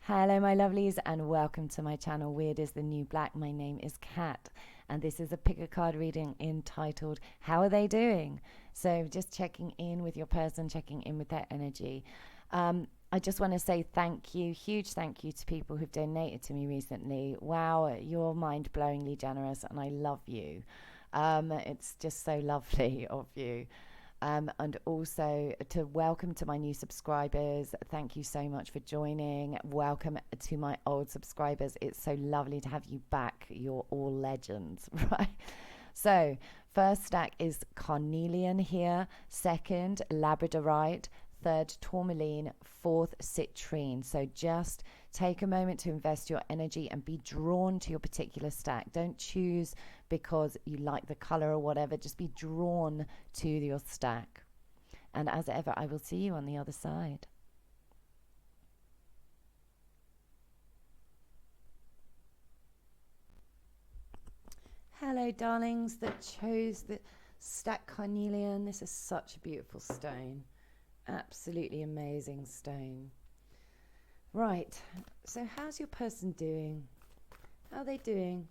Hello my lovelies and welcome to my channel Weird is the New Black. My name is Kat and this is a pick a card reading entitled How Are They Doing? So just checking in with your person, checking in with their energy. I just want to say thank you, huge thank you to people who've donated to me recently. Wow, you're mind-blowingly generous and I love you. It's just so lovely of you. And also to welcome to my new subscribers. Thank you so much for joining. Welcome to my old subscribers. It's so lovely to have you back. You're all legends, right? So first stack is Carnelian here, second Labradorite, third Tourmaline, fourth Citrine. So just take a moment to invest your energy and be drawn to your particular stack. Don't choose because you like the color or whatever. Just be drawn to your stack. And as ever, I will see you on the other side. Hello, darlings that chose the stack Carnelian. This is such a beautiful stone. Absolutely amazing stone. Right, so how's your person doing? How are they doing?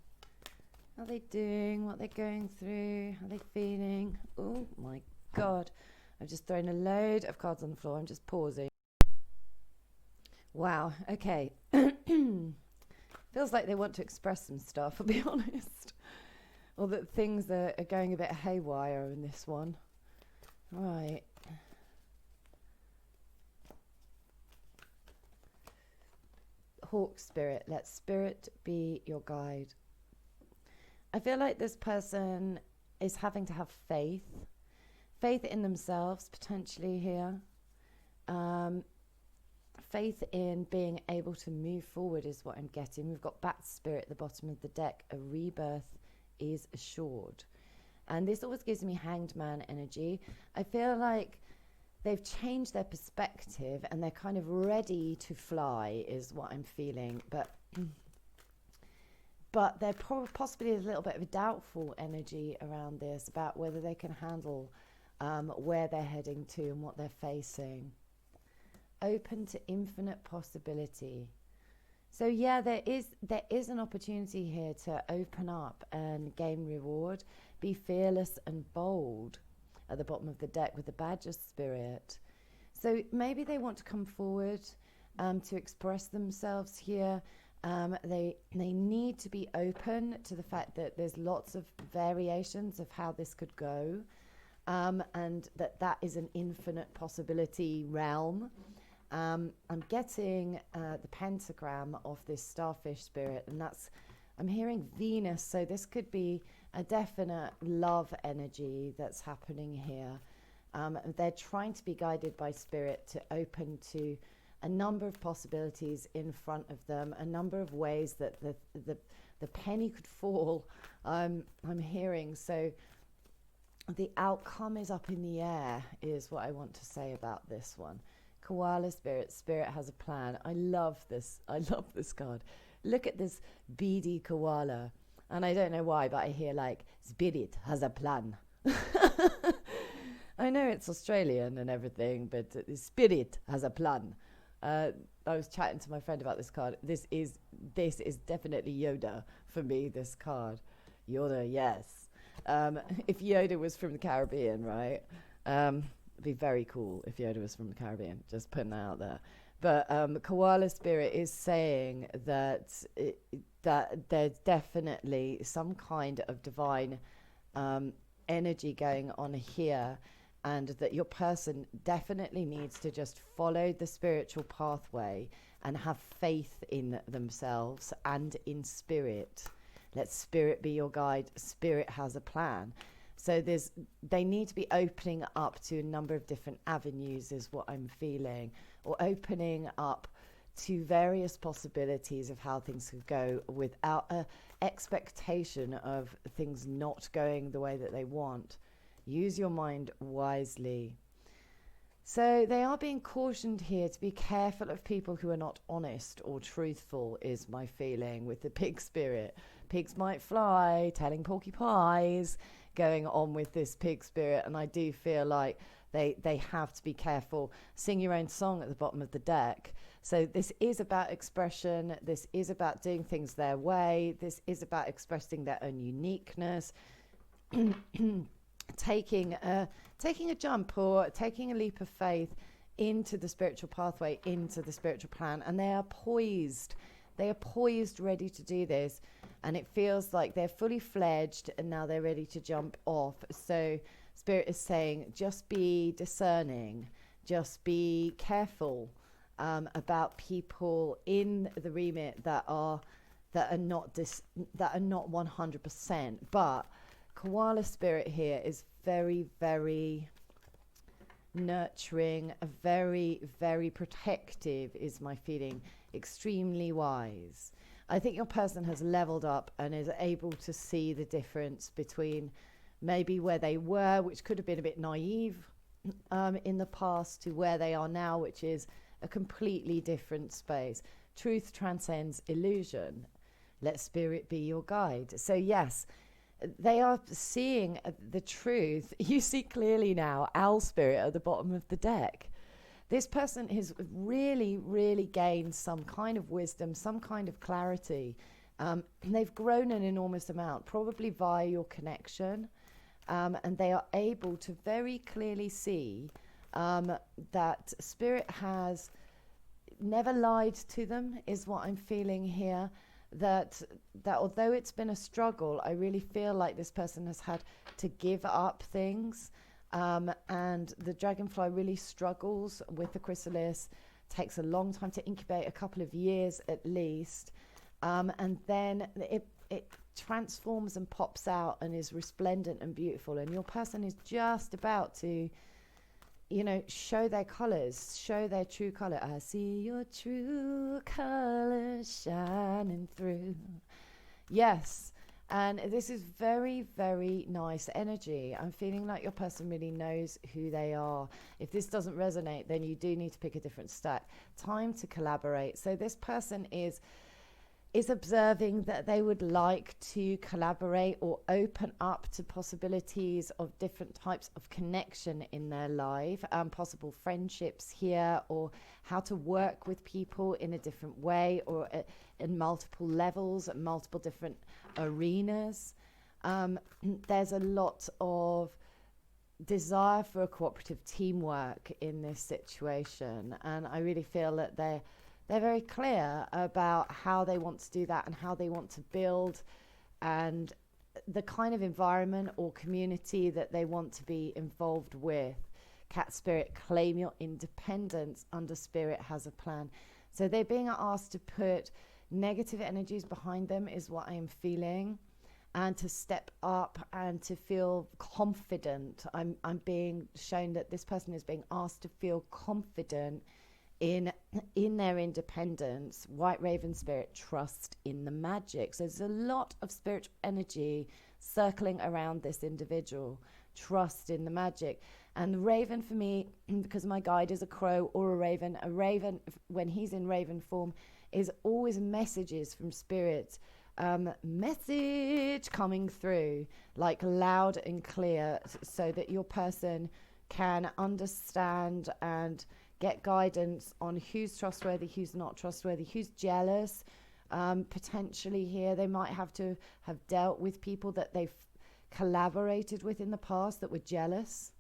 How are they doing? What they're going through? How are they feeling? Oh my God. I've just thrown a load of cards on the floor. I'm just pausing. Wow, okay. Feels like they want to express some stuff, I'll be honest. Or that things are going a bit haywire in this one. Right. Hawk spirit, let spirit be your guide. I feel like this person is having to have faith in themselves potentially here. Faith in being able to move forward is what I'm getting. We've got bat spirit at the bottom of the deck. A rebirth is assured. And this always gives me hanged man energy. I feel like they've changed their perspective and they're kind of ready to fly is what I'm feeling. But there possibly is a little bit of a doubtful energy around this about whether they can handle where they're heading to and what they're facing. Open to infinite possibility. So yeah, there is an opportunity here to open up and gain reward. Be fearless and bold at the bottom of the deck with the badger spirit. So maybe they want to come forward to express themselves here. They need to be open to the fact that there's lots of variations of how this could go, and that is an infinite possibility realm. I'm getting the pentagram of this starfish spirit, and I'm hearing Venus, so this could be a definite love energy that's happening here. They're trying to be guided by spirit to open to a number of possibilities in front of them, a number of ways that the penny could fall. I'm hearing, so the outcome is up in the air is what I want to say about this one. Koala spirit has a plan. I love this card. Look at this beady koala, and I don't know why, but I hear like spirit has a plan. I know it's Australian and everything, but spirit has a plan. I was chatting to my friend about this card. This is definitely Yoda for me, this card. Yoda, yes. If Yoda was from the Caribbean, right? It'd be very cool if Yoda was from the Caribbean, just putting that out there. But koala spirit is saying that there's definitely some kind of divine energy going on here, and that your person definitely needs to just follow the spiritual pathway and have faith in themselves and in spirit. Let spirit be your guide. Spirit has a plan. So they need to be opening up to a number of different avenues is what I'm feeling, or opening up to various possibilities of how things could go without an expectation of things not going the way that they want. Use your mind wisely. So they are being cautioned here to be careful of people who are not honest or truthful is my feeling with the pig spirit. Pigs might fly, telling porcupines, going on with this pig spirit, and I do feel like they have to be careful. Sing your own song at the bottom of the deck. So this is about expression. This is about doing things their way. This is about expressing their own uniqueness, taking a jump or taking a leap of faith into the spiritual pathway, into the spiritual plan. And they are poised. They are poised, ready to do this. And it feels like they're fully fledged and now they're ready to jump off. So Spirit is saying, just be discerning, just be careful about people in the remit that are not 100%. But Koala Spirit here is very, very nurturing, very, very protective is my feeling, extremely wise. I think your person has leveled up and is able to see the difference between maybe where they were, which could have been a bit naive in the past, to where they are now, which is a completely different space. Truth transcends illusion. Let Spirit be your guide. So yes, they are seeing the truth. You see clearly now Owl Spirit at the bottom of the deck. This person has really, really gained some kind of wisdom, some kind of clarity. They've grown an enormous amount, probably via your connection. And they are able to very clearly see that Spirit has never lied to them, is what I'm feeling here. That although it's been a struggle, I really feel like this person has had to give up things. And the dragonfly really struggles with the chrysalis, takes a long time to incubate, a couple of years at least. And then it transforms and pops out and is resplendent and beautiful. And your person is just about to, show their colors, show their true color. I see your true colors shining through. Yes. And this is very, very nice energy. I'm feeling like your person really knows who they are. If this doesn't resonate, then you do need to pick a different stack. Time to collaborate. So this person is observing that they would like to collaborate or open up to possibilities of different types of connection in their life, possible friendships here, or how to work with people in a different way, or in multiple levels, multiple different arenas. There's a lot of desire for a cooperative teamwork in this situation, and I really feel that they're very clear about how they want to do that and how they want to build, and the kind of environment or community that they want to be involved with. Cat Spirit, claim your independence. Under Spirit has a plan. So they're being asked to put negative energies behind them, is what I am feeling, and to step up and to feel confident. I'm being shown that this person is being asked to feel confident in their independence. White Raven Spirit, trust in the magic. So there's a lot of spiritual energy circling around this individual. Trust in the magic. And the raven for me, because my guide is a crow or a raven, when he's in raven form, is always messages from Spirit. Message coming through like loud and clear, so that your person can understand and get guidance on who's trustworthy, who's not trustworthy, who's jealous. Potentially here, they might have to have dealt with people that they've collaborated with in the past that were jealous,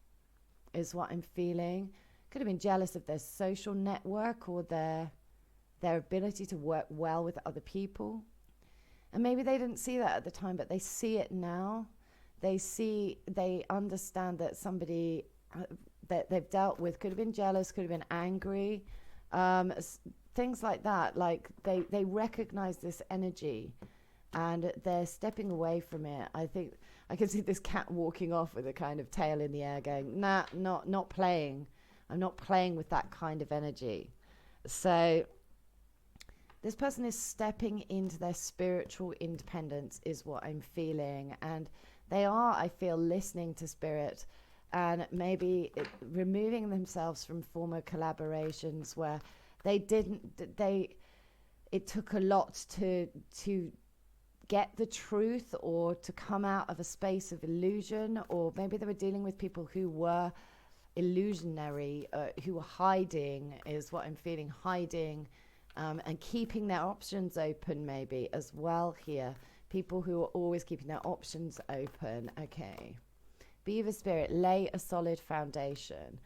is what I'm feeling. Could have been jealous of their social network or their ability to work well with other people. And maybe they didn't see that at the time, but they see it now. They understand that somebody that they've dealt with could have been jealous, could have been angry, things like that. Like they recognize this energy and they're stepping away from it. I think I can see this cat walking off with a kind of tail in the air going, nah, not playing. I'm not playing with that kind of energy. So this person is stepping into their spiritual independence, is what I'm feeling. And they are, I feel, listening to Spirit, and maybe removing themselves from former collaborations where it took a lot to get the truth, or to come out of a space of illusion, or maybe they were dealing with people who were illusionary, who are hiding, is what I'm feeling, hiding, and keeping their options open maybe as well here. People who are always keeping their options open. Okay. Beaver spirit, lay a solid foundation.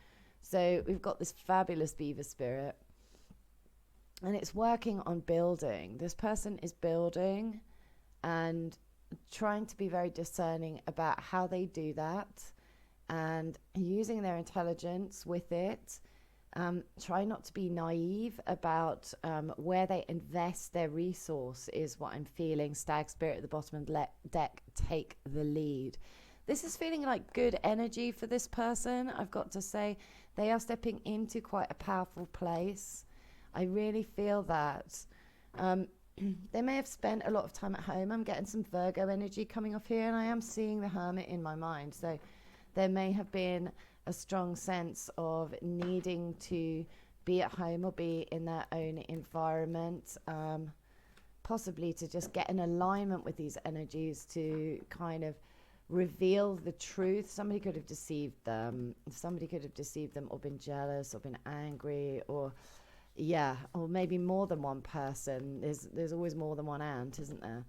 So we've got this fabulous beaver spirit, and it's working on building. This person is building and trying to be very discerning about how they do that, and using their intelligence with it. Try not to be naive about where they invest their resource, is what I'm feeling. Stag spirit at the bottom of the deck, take the lead. This is feeling like good energy for this person, I've got to say. They are stepping into quite a powerful place. I really feel that. They may have spent a lot of time at home. I'm getting some Virgo energy coming off here, and I am seeing the Hermit in my mind. So there may have been a strong sense of needing to be at home or be in their own environment, possibly to just get in alignment with these energies to kind of reveal the truth. Somebody could have deceived them. Somebody could have deceived them or been jealous or been angry, or or maybe more than one person. There's always more than one ant, isn't there?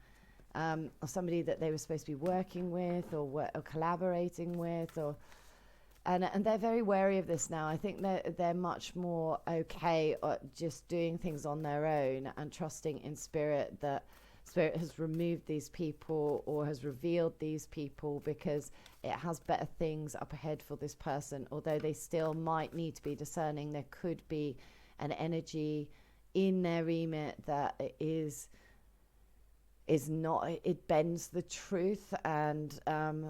Or somebody that they were supposed to be working with or collaborating with, and they're very wary of this now. I think they're much more okay just doing things on their own and trusting in spirit, that spirit has removed these people or has revealed these people because it has better things up ahead for this person. Although they still might need to be discerning, there could be an energy in their remit that is not, it bends the truth and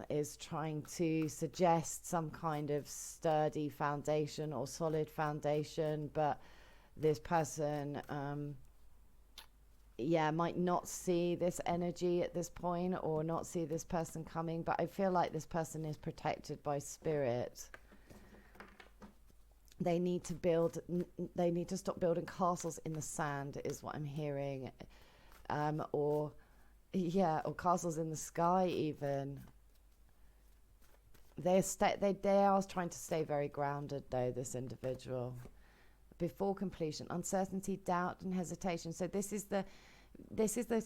is trying to suggest some kind of sturdy foundation or solid foundation, but this person might not see this energy at this point or not see this person coming. But I feel like this person is protected by spirit. They need to stop building castles in the sand, is what I'm hearing, or castles in the sky even. They are trying to stay very grounded, though, this individual. Before completion, uncertainty, doubt, and hesitation. So this is the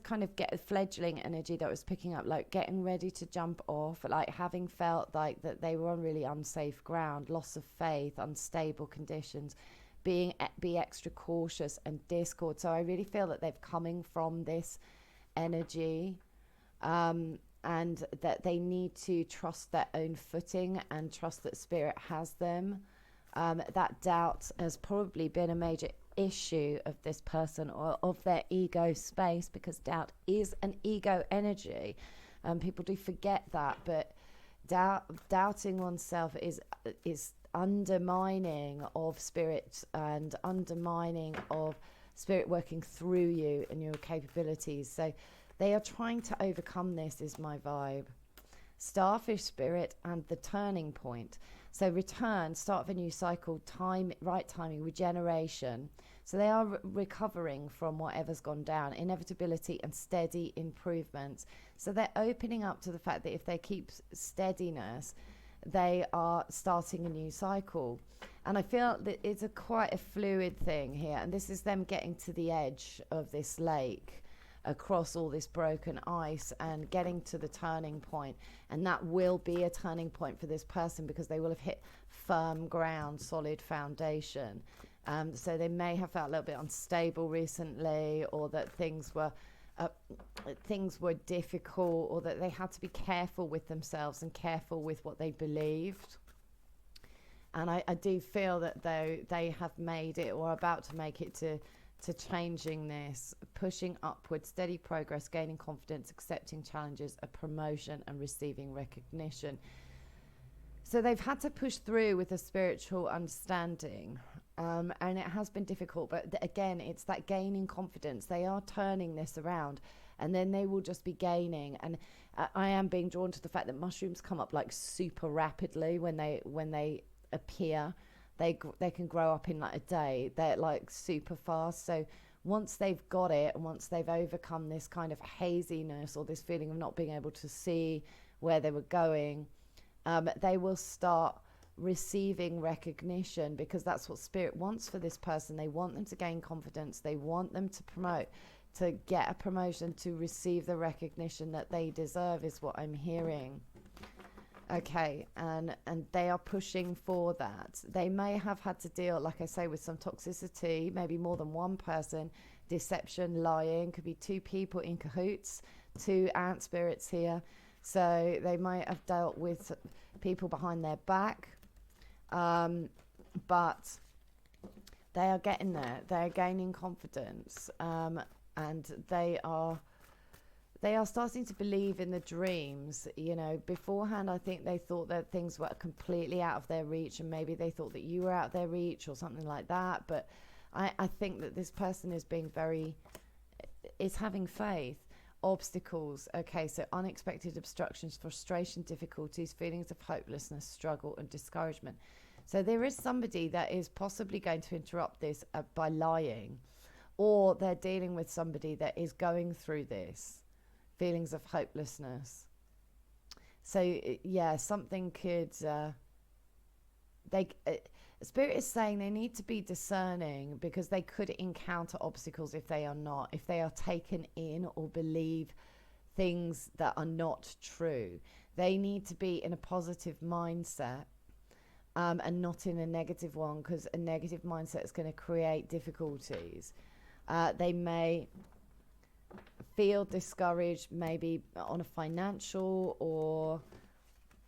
kind of fledgling energy that I was picking up, like getting ready to jump off, like having felt like that they were on really unsafe ground, loss of faith, unstable conditions, be extra cautious, and discord. So I really feel that they're coming from this energy, and that they need to trust their own footing and trust that spirit has them. That doubt has probably been a major issue of this person or of their ego space, because doubt is an ego energy. People do forget that, but doubting oneself is undermining of spirit and undermining of spirit working through you and your capabilities. So they are trying to overcome this, is my vibe. Starfish spirit and the turning point. So return, start of a new cycle, right timing, regeneration. So they are recovering from whatever's gone down, inevitability and steady improvements. So they're opening up to the fact that if they keep steadiness, they are starting a new cycle. And I feel that it's quite a fluid thing here. And this is them getting to the edge of this lake, across all this broken ice, and getting to the turning point. And that will be a turning point for this person, because they will have hit firm ground, solid foundation. So they may have felt a little bit unstable recently, or that things were difficult, or that they had to be careful with themselves and careful with what they believed. And I do feel that they have made it, or are about to make it, to changing this, pushing upward, steady progress, gaining confidence, accepting challenges, a promotion, and receiving recognition. So they've had to push through with a spiritual understanding, and it has been difficult, but again, it's that gaining confidence. They are turning this around, and then they will just be gaining. And I am being drawn to the fact that mushrooms come up like super rapidly when they appear. They can grow up in like a day. They're like super fast. So once they've got it, and once they've overcome this kind of haziness or this feeling of not being able to see where they were going, they will start receiving recognition, because that's what Spirit wants for this person. They want them to gain confidence. They want them to promote, to get a promotion, to receive the recognition that they deserve, is what I'm hearing. Okay, and they are pushing for that. They may have had to deal, like I say, with some toxicity, maybe more than one person, deception, lying, could be two people in cahoots, two ant spirits here. So they might have dealt with people behind their back, but they are getting there. They're gaining confidence, and they are starting to believe in the dreams. You know, beforehand, I think they thought that things were completely out of their reach, and maybe they thought that you were out of their reach or something like that. But I think that this person is having faith. Obstacles. Okay, so unexpected obstructions, frustration, difficulties, feelings of hopelessness, struggle, and discouragement. So there is somebody that is possibly going to interrupt this by lying, or they're dealing with somebody that is going through this, feelings of hopelessness. So yeah, something could Spirit is saying they need to be discerning, because they could encounter obstacles if they are taken in or believe things that are not true. They need to be in a positive mindset, and not in a negative one, because a negative mindset is going to create difficulties. They may feel discouraged, maybe on a financial or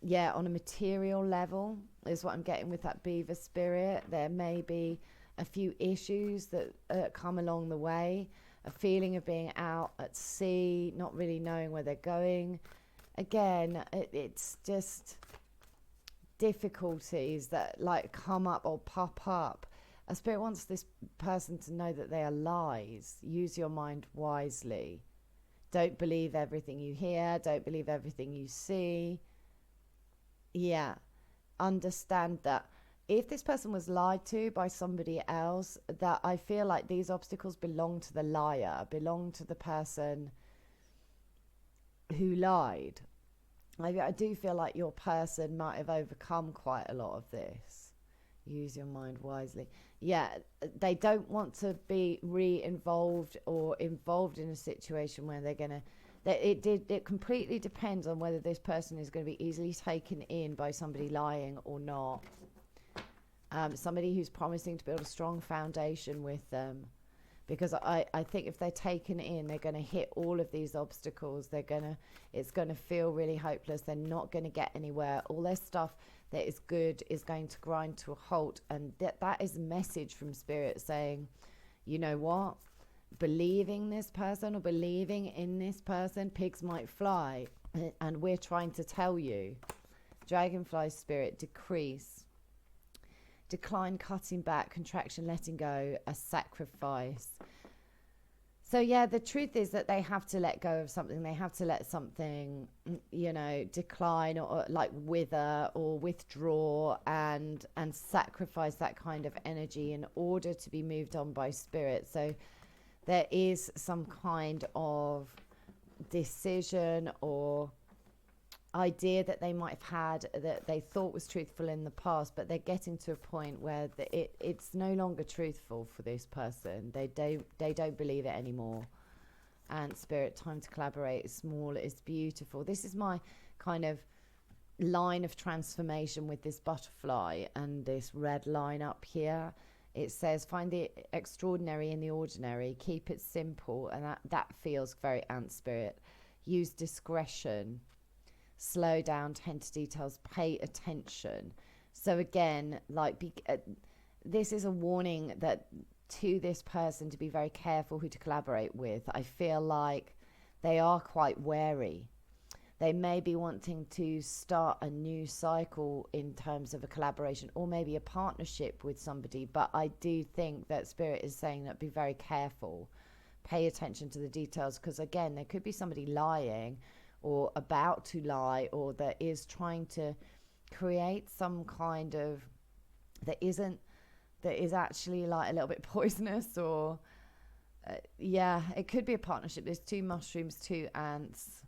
on a material level, is what I'm getting with that beaver spirit. There may be a few issues that come along the way, a feeling of being out at sea, not really knowing where they're going. Again, it's just difficulties that like come up or pop up. A spirit wants this person to know that they are lies. Use your mind wisely. Don't believe everything you hear. Don't believe everything you see. Yeah. Understand that if this person was lied to by somebody else, that I feel like these obstacles belong to the liar, belong to the person who lied. I do feel like your person might have overcome quite a lot of this. Use your mind wisely. Yeah, they don't want to be re-involved or involved in a situation where they're going to... It completely depends on whether this person is going to be easily taken in by somebody lying or not. Somebody who's promising to build a strong foundation with them. Because I think if they're taken in, they're going to hit all of these obstacles. It's going to feel really hopeless. They're not going to get anywhere. All their stuff that is good is going to grind to a halt. And that is a message from Spirit saying, you know what? Believing this person or believing in this person, pigs might fly. And we're trying to tell you, Dragonfly Spirit, decrease. Decline, cutting back, contraction, letting go, a sacrifice. So yeah, the truth is that they have to let go of something. They have to let something, decline or like wither or withdraw and sacrifice that kind of energy in order to be moved on by Spirit. So there is some kind of decision or idea that they might have had that they thought was truthful in the past, but they're getting to a point where it's no longer truthful for this person. They don't believe it anymore. And Spirit, time to collaborate is small, it's beautiful. This is my kind of line of transformation with this butterfly and this red line up here. It says, find the extraordinary in the ordinary, keep it simple, and that feels very Ant Spirit. Use discretion. Slow down, tend to details, pay attention. So again, this is a warning that to this person to be very careful who to collaborate with. I feel like they are quite wary. They may be wanting to start a new cycle in terms of a collaboration or maybe a partnership with somebody. But I do think that Spirit is saying that be very careful. Pay attention to the details, because again, there could be somebody lying or about to lie, or that is trying to create some kind of that is actually like a little bit poisonous, or it could be a partnership. There's two mushrooms, two ants,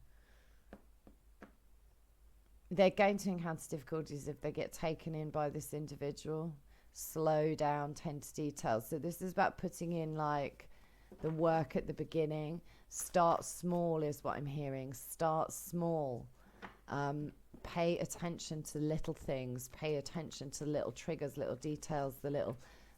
they're going to encounter difficulties if they get taken in by this individual. Slow down, tend to details. So this is about putting in like the work at the beginning. Start small is what I'm hearing. Start small. Pay attention to little things. Pay attention to little triggers, little details, the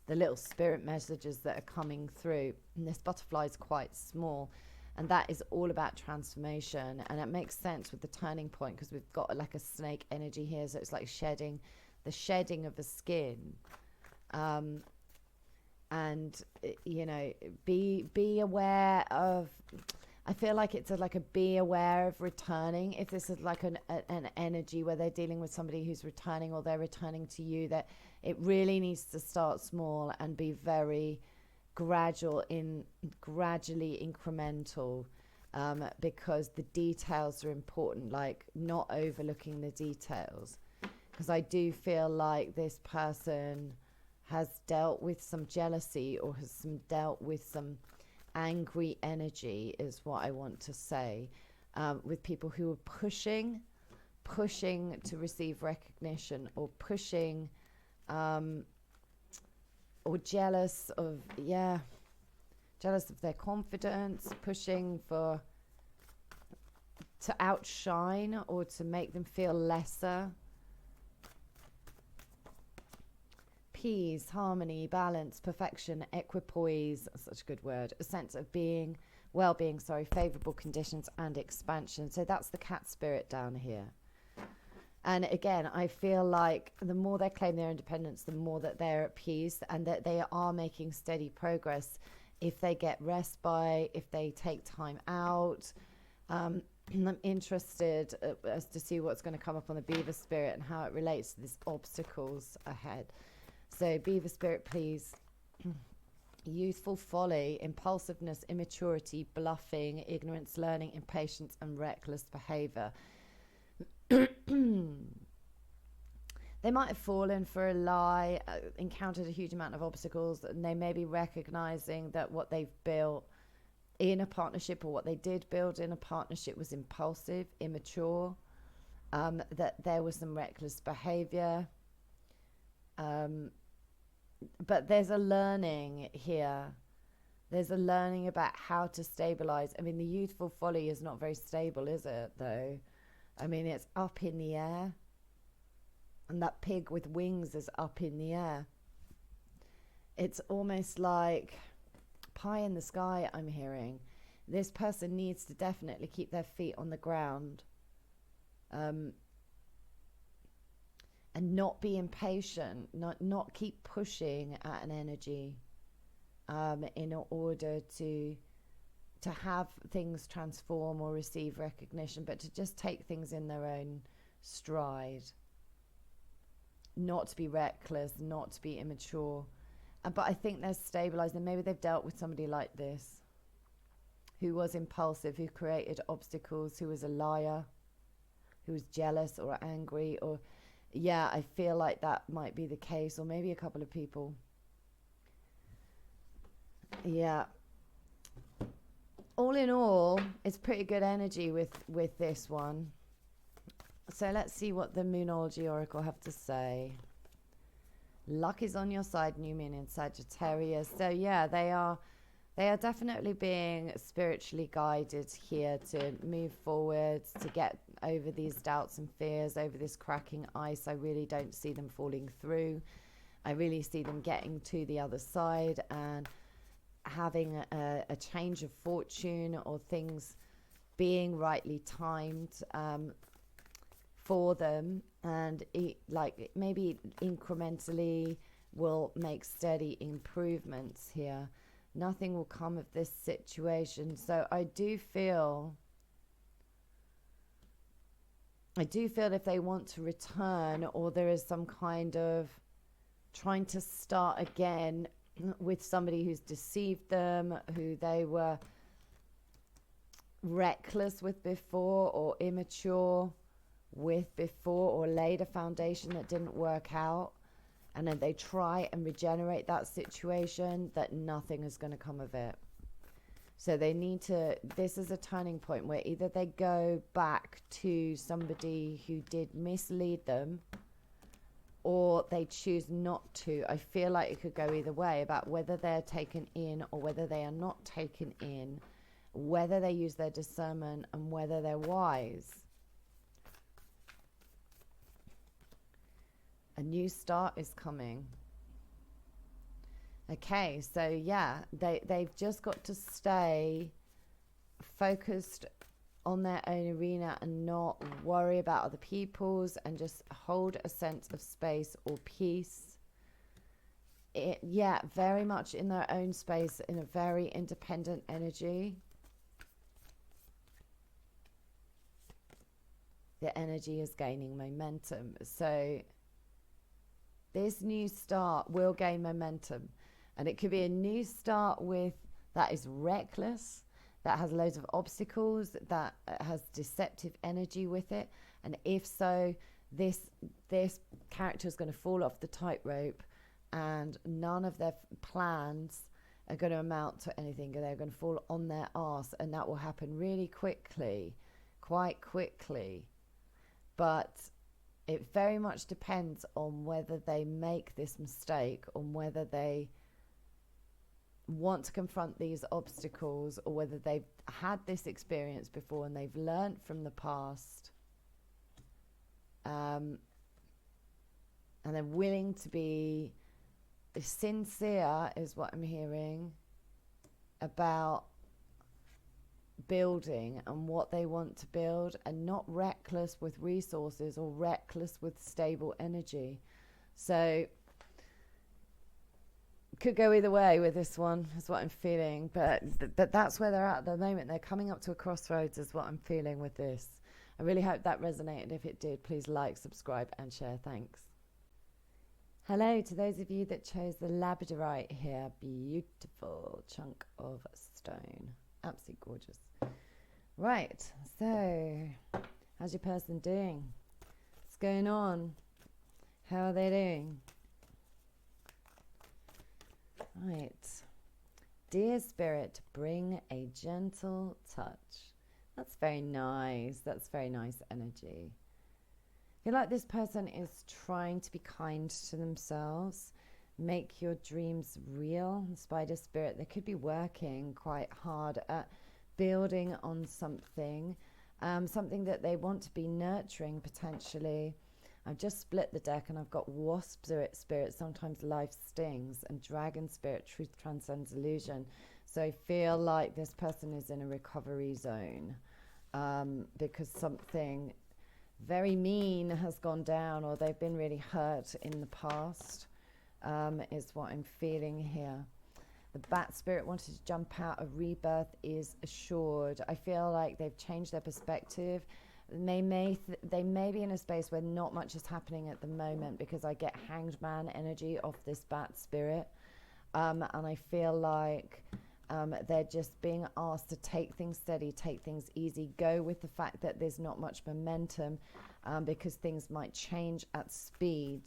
little spirit messages that are coming through. And this butterfly is quite small, and that is all about transformation. And it makes sense with the turning point, because we've got like a snake energy here, so it's like the shedding of the skin. And you know, be aware of, I feel like it's like a be aware of returning. If this is like an energy where they're dealing with somebody who's returning, or they're returning to you, that it really needs to start small and be very gradually incremental, because the details are important, like not overlooking the details. Because I do feel like this person has dealt with some jealousy, or has dealt with some angry energy, is what I want to say, with people who are pushing to receive recognition, or pushing, or jealous of their confidence, pushing to outshine or to make them feel lesser. Peace, harmony, balance, perfection, equipoise, such a good word, a sense of being, well-being, favorable conditions and expansion. So that's the cat spirit down here. And again, I feel like the more they claim their independence, the more that they're at peace, and that they are making steady progress if they get respite, if they take time out. I'm interested as to see what's going to come up on the beaver spirit and how it relates to these obstacles ahead. So beaver spirit, please. Youthful folly, impulsiveness, immaturity, bluffing, ignorance, learning, impatience, and reckless behavior. They might have fallen for a lie, encountered a huge amount of obstacles, and they may be recognizing that what they've built in a partnership, or what they did build in a partnership, was impulsive, immature, that there was some reckless behavior. But there's a learning here. There's a learning about how to stabilize. I mean, the youthful folly is not very stable, is it, though? I mean, it's up in the air. And that pig with wings is up in the air. It's almost like pie in the sky, I'm hearing. This person needs to definitely keep their feet on the ground. And not be impatient, not keep pushing at an energy, in order to have things transform or receive recognition, but to just take things in their own stride. Not to be reckless, not to be immature. But I think they're stabilized, and maybe they've dealt with somebody like this, who was impulsive, who created obstacles, who was a liar, who was jealous or angry, or yeah, I feel like that might be the case, or maybe a couple of people. Yeah. All in all, it's pretty good energy with this one. So let's see what the Moonology Oracle have to say. Luck is on your side, new moon in Sagittarius. So yeah, they are definitely being spiritually guided here to move forward, to get over these doubts and fears, over this cracking ice. I really don't see them falling through. I really see them getting to the other side and having a change of fortune, or things being rightly timed for them, and maybe incrementally will make steady improvements here. Nothing will come of this situation. So I do feel if they want to return, or there is some kind of trying to start again with somebody who's deceived them, who they were reckless with before, or immature with before, or laid a foundation that didn't work out, and then they try and regenerate that situation, that nothing is going to come of it. So they need to, this is a turning point where either they go back to somebody who did mislead them, or they choose not to. I feel like it could go either way about whether they're taken in or whether they are not taken in, whether they use their discernment and whether they're wise. A new start is coming. Okay, so yeah, they've just got to stay focused on their own arena and not worry about other people's, and just hold a sense of space or peace. Yeah, very much in their own space, in a very independent energy. The energy is gaining momentum. So this new start will gain momentum. And it could be a new start with that is reckless, that has loads of obstacles, that has deceptive energy with it. And if so, this character is going to fall off the tightrope, and none of their plans are going to amount to anything. They're going to fall on their arse, and that will happen really quickly, quite quickly. But it very much depends on whether they make this mistake, on whether they want to confront these obstacles, or whether they've had this experience before and they've learned from the past, and they're willing to be sincere, is what I'm hearing, about building and what they want to build, and not reckless with resources or reckless with stable energy. So could go either way with this one, is what I'm feeling, but that's where they're at the moment. They're coming up to a crossroads, is what I'm feeling with this. I really hope that resonated. If it did, please like, subscribe and share. Thanks. Hello to those of you that chose the Labradorite here. Beautiful chunk of stone, absolutely gorgeous. Right, so how's your person doing? What's going on? How are they doing? Right. Dear Spirit, bring a gentle touch. That's very nice. That's very nice energy. I feel like this person is trying to be kind to themselves. Make your dreams real. Spider Spirit, they could be working quite hard at building on something, something that they want to be nurturing potentially. I've just split the deck and I've got Wasp Spirit, sometimes life stings, and Dragon Spirit, truth transcends illusion. So I feel like this person is in a recovery zone, because something very mean has gone down, or they've been really hurt in the past, is what I'm feeling here. The Bat Spirit wanted to jump out. A rebirth is assured. I feel like they've changed their perspective. They may be in a space where not much is happening at the moment, because I get Hanged Man energy off this Bat Spirit, and I feel like they're just being asked to take things steady, take things easy, go with the fact that there's not much momentum, because things might change at speed.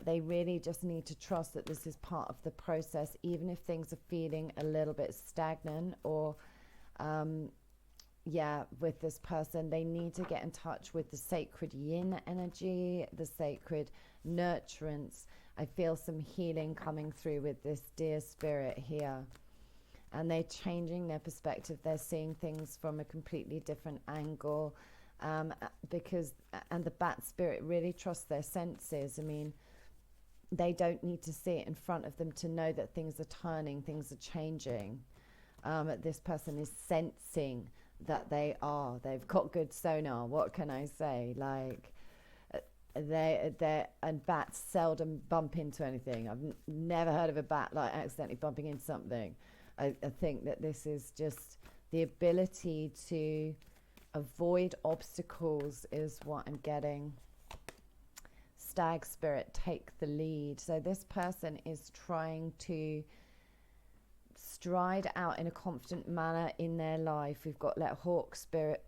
They really just need to trust that this is part of the process, even if things are feeling a little bit stagnant, or with this person, they need to get in touch with the sacred yin energy, the sacred nurturance. I feel some healing coming through with this dear spirit here. And they're changing their perspective. They're seeing things from a completely different angle, and the Bat Spirit really trusts their senses. I mean, they don't need to see it in front of them to know that things are turning, things are changing. This person is sensing that they've got good sonar. What can I say? Like, and bats seldom bump into anything. I've never heard of a bat like accidentally bumping into something. I think that this is just the ability to avoid obstacles is what I'm getting. Stag Spirit, take the lead. So this person is trying to stride out in a confident manner in their life. We've got Hawk Spirit,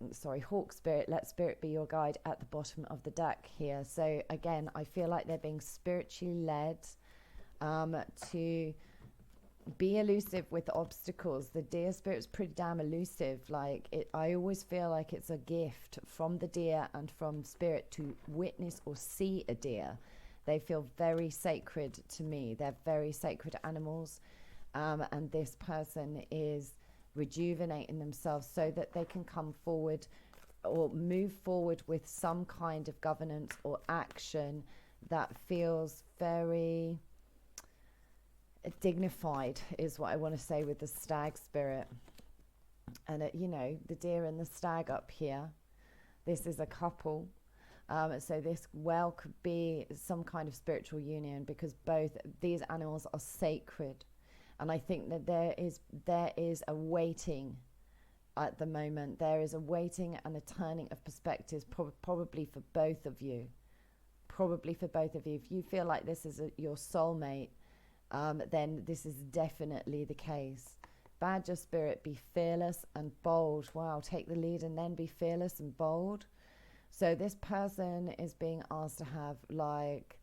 let Spirit be your guide at the bottom of the deck here. So again, I feel like they're being spiritually led to Be elusive with obstacles. The deer spirit's pretty damn elusive. Like it, I always feel like it's a gift from the deer and from spirit to witness or see a deer. They feel very sacred to me. They're very sacred animals. And this person is rejuvenating themselves so that they can come forward or move forward with some kind of governance or action that feels very dignified, is what I want to say with the stag spirit. And you know, the deer and the stag up here, this is a couple. So this well could be some kind of spiritual union, because both these animals are sacred. And I think that there is a waiting at the moment. There is a waiting and a turning of perspectives, probably for both of you. Probably for both of you. If you feel like this is your soulmate, then this is definitely the case. Badger spirit, be fearless and bold. Wow, take the lead and then be fearless and bold. So this person is being asked to have like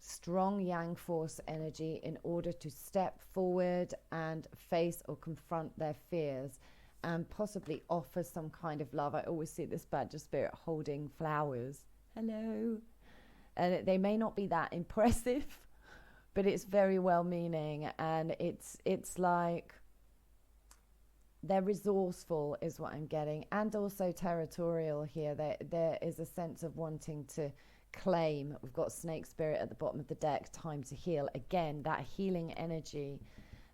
strong yang force energy in order to step forward and face or confront their fears and possibly offer some kind of love. I always see this badger spirit holding flowers. Hello. And they may not be that impressive, but it's very well meaning, and it's like they're resourceful is what I'm getting, and also territorial here. There is a sense of wanting to claim. We've got snake spirit at the bottom of the deck, time to heal. Again, that healing energy,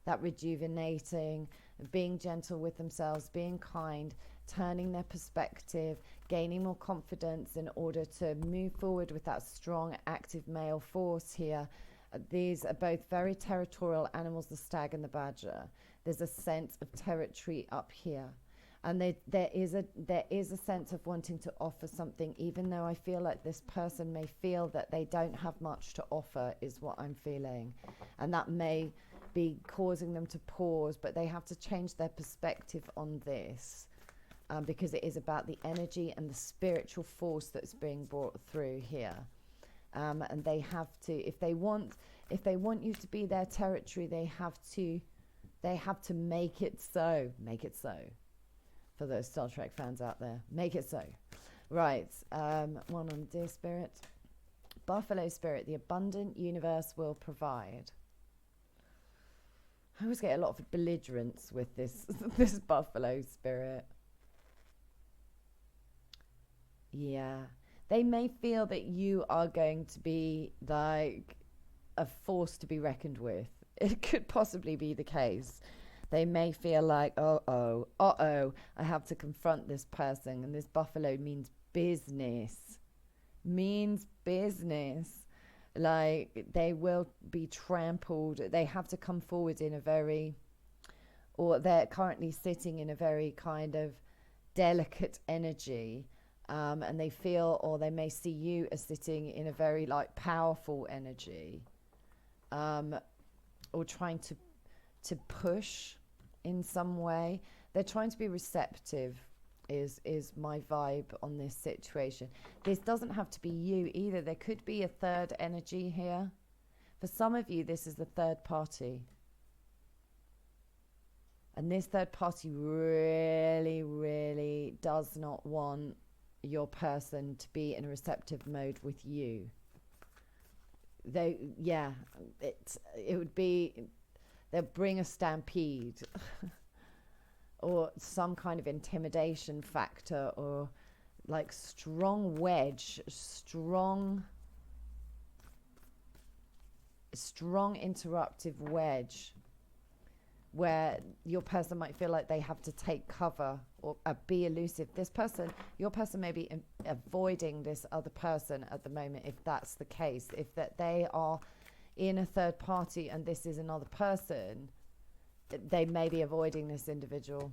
that rejuvenating, being gentle with themselves, being kind, turning their perspective, gaining more confidence in order to move forward with that strong active male force here. These are both very territorial animals, the stag and the badger. There's a sense of territory up here. And there is a sense of wanting to offer something, even though I feel like this person may feel that they don't have much to offer, is what I'm feeling. And that may be causing them to pause, but they have to change their perspective on this, because it is about the energy and the spiritual force that's being brought through here. And they have to, if they want you to be their territory, they have to make it so. Make it so. For those Star Trek fans out there, make it so. Right, one on deer spirit. Buffalo spirit, the abundant universe will provide. I always get a lot of belligerence with this this buffalo spirit. Yeah, they may feel that you are going to be like a force to be reckoned with. It could possibly be the case. They may feel like, I have to confront this person. And this buffalo means business. Like, they will be trampled. They have to come forward in a very, or they're currently sitting in a very kind of delicate energy. And they feel, or they may see you as sitting in a very like powerful energy. Or trying to push in some way. They're trying to be receptive is my vibe on this situation. This doesn't have to be you either. There could be a third energy here. For some of you, this is the third party. And this third party really, really does not want your person to be in a receptive mode with you. It would be, they'll bring a stampede or some kind of intimidation factor, or like strong wedge, strong interruptive wedge, where your person might feel like they have to take cover or be elusive. Your person may be avoiding this other person at the moment, if that's the case. If that they are in a third party and this is another person, they may be avoiding this individual.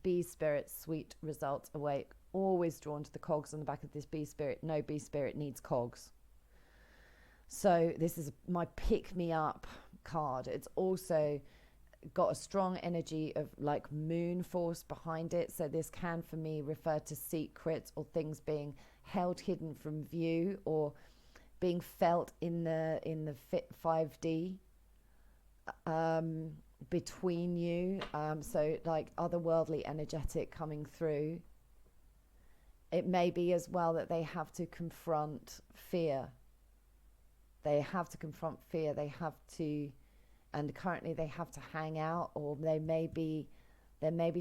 Bee spirit, sweet results await. Always drawn to the cogs on the back of this bee spirit. No bee spirit needs cogs. So this is my pick-me-up card. It's also got a strong energy of like moon force behind it. So this can, for me, refer to secrets or things being held hidden from view or being felt in the 5D. between you. So like otherworldly energetic coming through. It may be as well that they have to confront fear. They have to confront fear. They have to, and currently they have to hang out, or there may be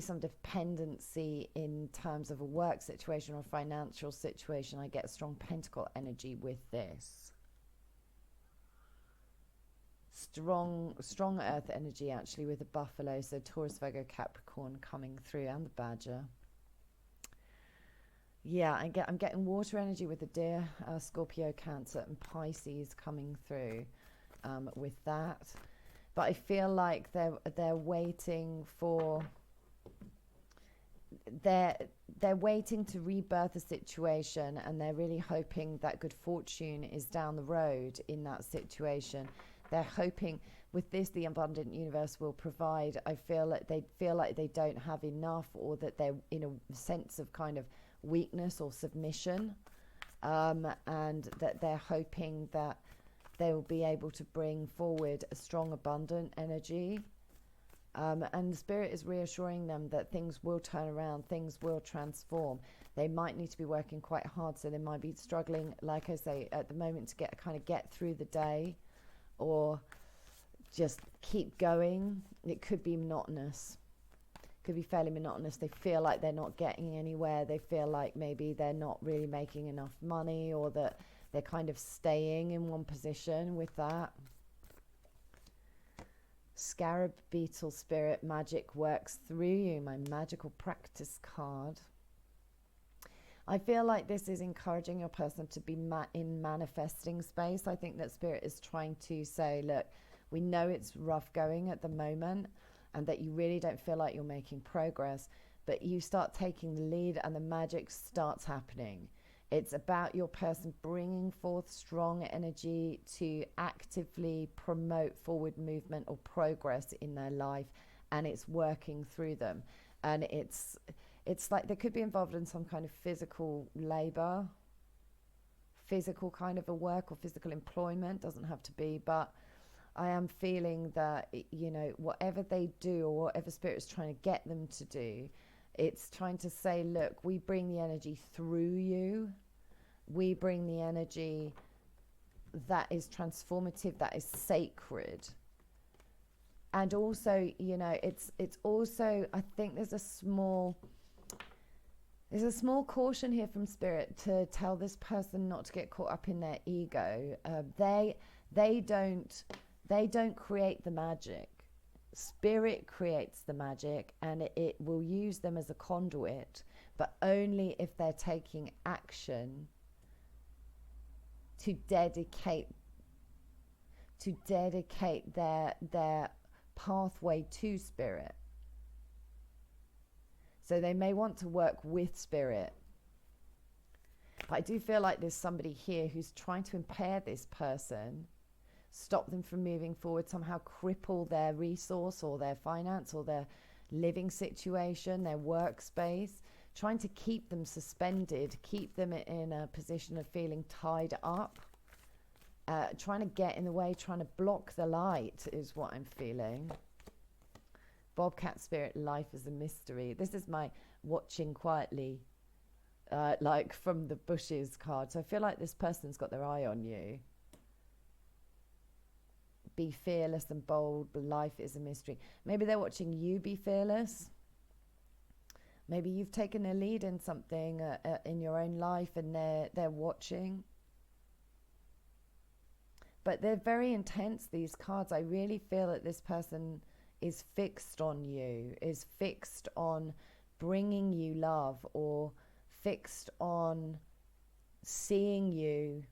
some dependency in terms of a work situation or financial situation. I get a strong pentacle energy with this. Strong earth energy actually with the buffalo. So Taurus, Virgo, Capricorn coming through, and the badger. Yeah, I'm getting water energy with the deer, Scorpio, Cancer, and Pisces coming through with that. But I feel like they're waiting for they're waiting to rebirth a situation, and they're really hoping that good fortune is down the road in that situation. They're hoping with this the abundant universe will provide. I feel like they don't have enough, or that they're in a sense of kind of weakness or submission, and that they're hoping that they will be able to bring forward a strong abundant energy, and the spirit is reassuring them that things will turn around, things will transform. They might need to be working quite hard, so they might be struggling, like I say, at the moment to get through the day, or just keep going. It could be monotonous. Could be fairly monotonous. They feel like they're not getting anywhere. They feel like maybe they're not really making enough money, or that they're kind of staying in one position with that. Scarab beetle spirit, magic works through you, my magical practice card. I feel like this is encouraging your person to be in manifesting space. I think that spirit is trying to say, look, we know it's rough going at the moment, and that you really don't feel like you're making progress, but you start taking the lead and the magic starts happening. It's about your person bringing forth strong energy to actively promote forward movement or progress in their life, and it's working through them. And it's like they could be involved in some kind of physical labor, physical kind of a work or physical employment. Doesn't have to be, but I am feeling that, whatever they do or whatever spirit is trying to get them to do, it's trying to say, look, we bring the energy through you. We bring the energy that is transformative, that is sacred. And also, it's also, I think there's a small caution here from spirit to tell this person not to get caught up in their ego. They don't create the magic. Spirit creates the magic, and it will use them as a conduit, but only if they're taking action to dedicate their pathway to spirit. So they may want to work with spirit, but I do feel like there's somebody here who's trying to impair this person, stop them from moving forward, somehow cripple their resource or their finance or their living situation, their workspace, trying to keep them suspended, keep them in a position of feeling tied up, trying to get in the way, trying to block the light is what I'm feeling. Bobcat spirit, life is a mystery. This is my watching quietly, like from the bushes card. So I feel like this person's got their eye on you. Be fearless and bold, but life is a mystery. Maybe they're watching you be fearless. Maybe you've taken a lead in something in your own life, and they're watching. But they're very intense, these cards. I really feel that this person is fixed on you, is fixed on bringing you love, or fixed on seeing you,